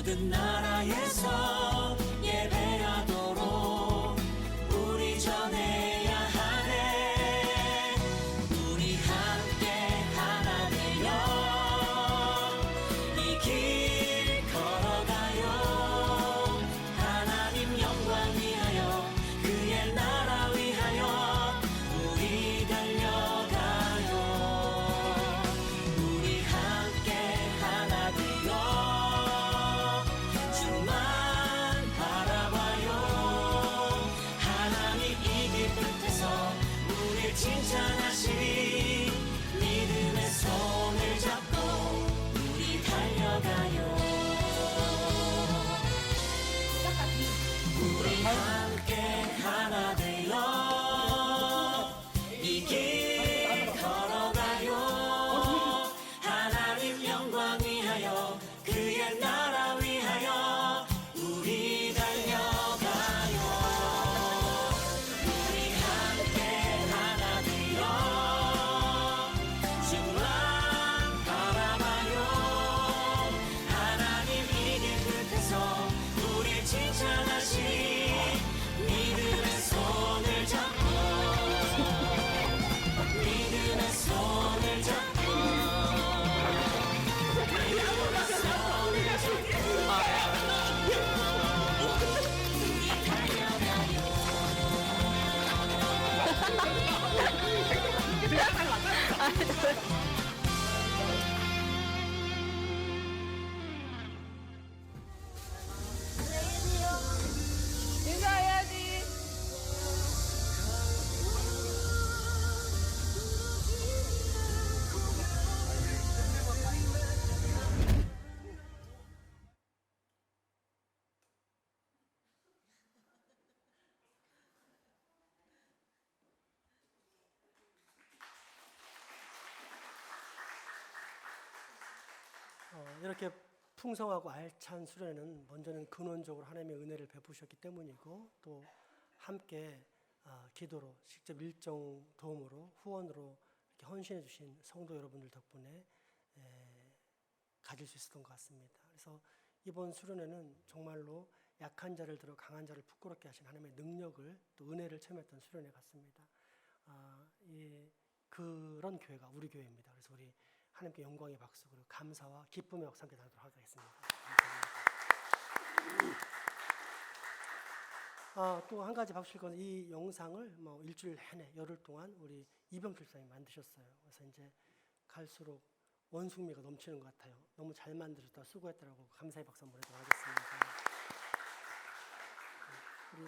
모든 나라에서 예배하도록 우리 전해야 하네. 우리 함께 하나 되어 이 길 걸어가요. 하나님 영광 위하여 그의 나라 위하여 우리 달려가요. 우리 함께 하나 되어 주만 바라봐요. 하나님 이 길 끝에서 우리를 칭찬하시리. 믿음의 손을 잡고 우리 달려가요. 우리 함께 하나 되어 이 길 걸어가요. 하나님 영광 위하여 그의 나라 위하여 우리 달려가요. 우리 함께 하나 되어 주만 바라봐요. 하나님 이 길 끝에서 우리를 칭찬하시리. 믿음의 손을 잡고 믿음의 손을 잡고 믿음의 손을 잡고 우리 달려가요. 인사해야지. 이렇게 풍성하고 알찬 수련회는 먼저는 근원적으로 하나님의 은혜를 베푸셨기 때문이고 또 함께 기도로 직접 일정 도움으로 후원으로 이렇게 헌신해 주신 성도 여러분들 덕분에 가질 수 있었던 것 같습니다. 그래서 이번 수련회는 정말로 약한 자를 들어 강한 자를 부끄럽게 하신 하나님의 능력을 또 은혜를 체험했던 수련회 같습니다. 그런 교회가 우리 교회입니다. 그래서 우리 하나님께 영광의 박수 그리고 감사와 기쁨의 박수 함께 나누도록 하겠습니다. 또 한 가지 봐주실 건 이 영상을 일주일 내내 열흘 동안 우리 이병필 사님이 만드셨어요. 그래서 이제 갈수록 원숭미가 넘치는 것 같아요. 너무 잘 만드셨다, 수고했다라고 감사의 박수 한번 해도록 하겠습니다. 우리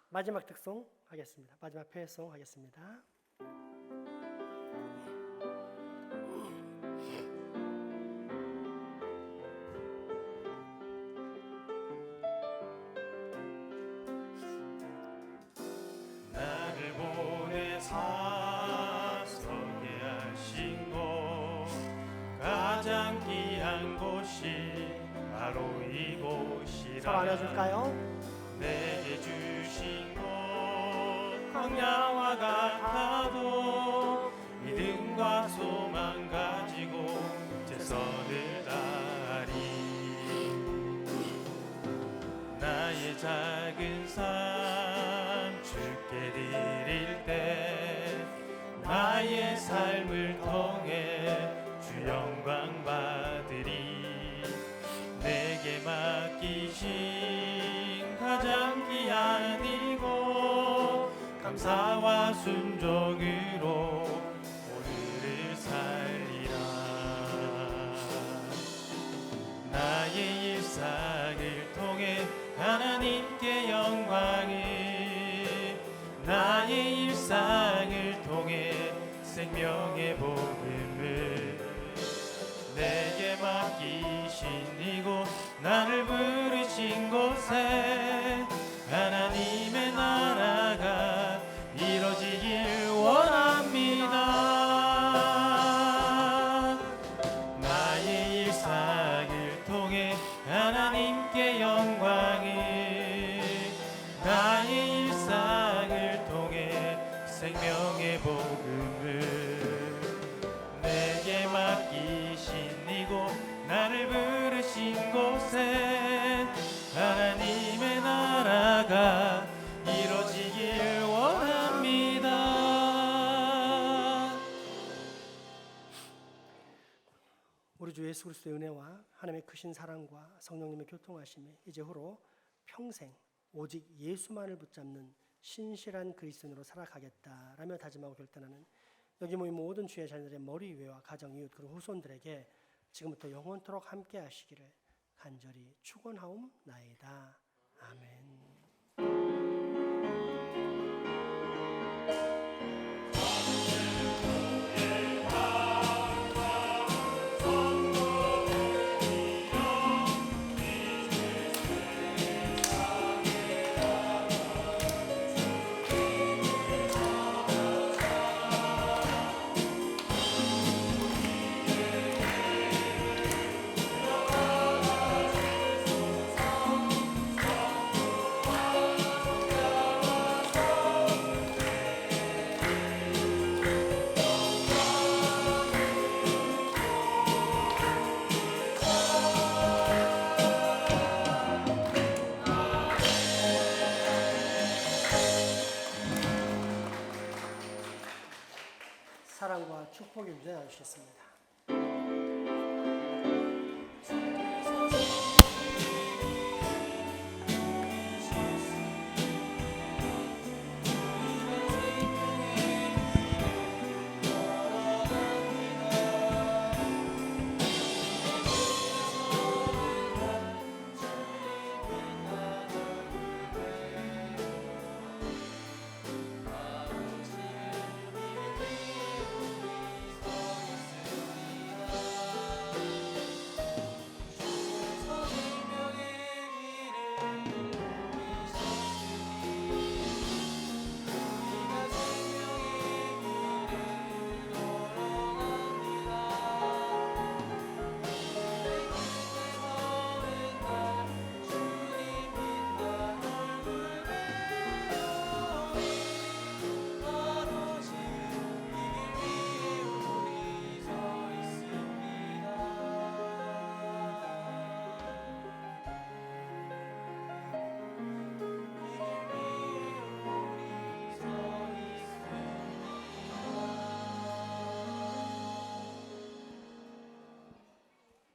마지막 특송 하겠습니다. 마지막 회송 하겠습니다. 나를 보내사 서게 하신 곳 가장 귀한 곳이 바로 서로 이곳이라. 안아줄까요? 내게 주신 곳 광야와 같아도 믿음과 소망 가지고 최선을 다하리. 나의 작은 삶 주께 드릴 때 나의 삶을 통해 주 영광 받으리. 내게 맡기신 가장 귀한 이곳 감사와 순종으로 오늘을 살리라. 나의 일상을 통해 하나님께 영광을, 나의 일상을 통해 생명의 복음을 내게 맡기신 이곳 나를 부르신 곳에 하나님의 나라가 이루어지길 원합니다. 나의 일상을 통해 하나님께 영광을, 나의 일상을 통해 생명의 복음을 내게 맡기신 이곳 나를 부르신 곳 나라가 이루어지길 원합니다. 우리 주 예수 그리스도의 은혜와 하나님의 크신 사랑과 성령님의 교통하심이 이제후로 평생 오직 예수만을 붙잡는 신실한 그리스도인으로 살아가겠다라며 다짐하고 결단하는 여기 모인 모든 주의 자녀들의 머리 위와 가정, 이웃 그리고 후손들에게 지금부터 영원토록 함께 하시기를 간절히 축원하옵나이다. 아멘. 사랑과 축복의 유전 나누시겠습니다.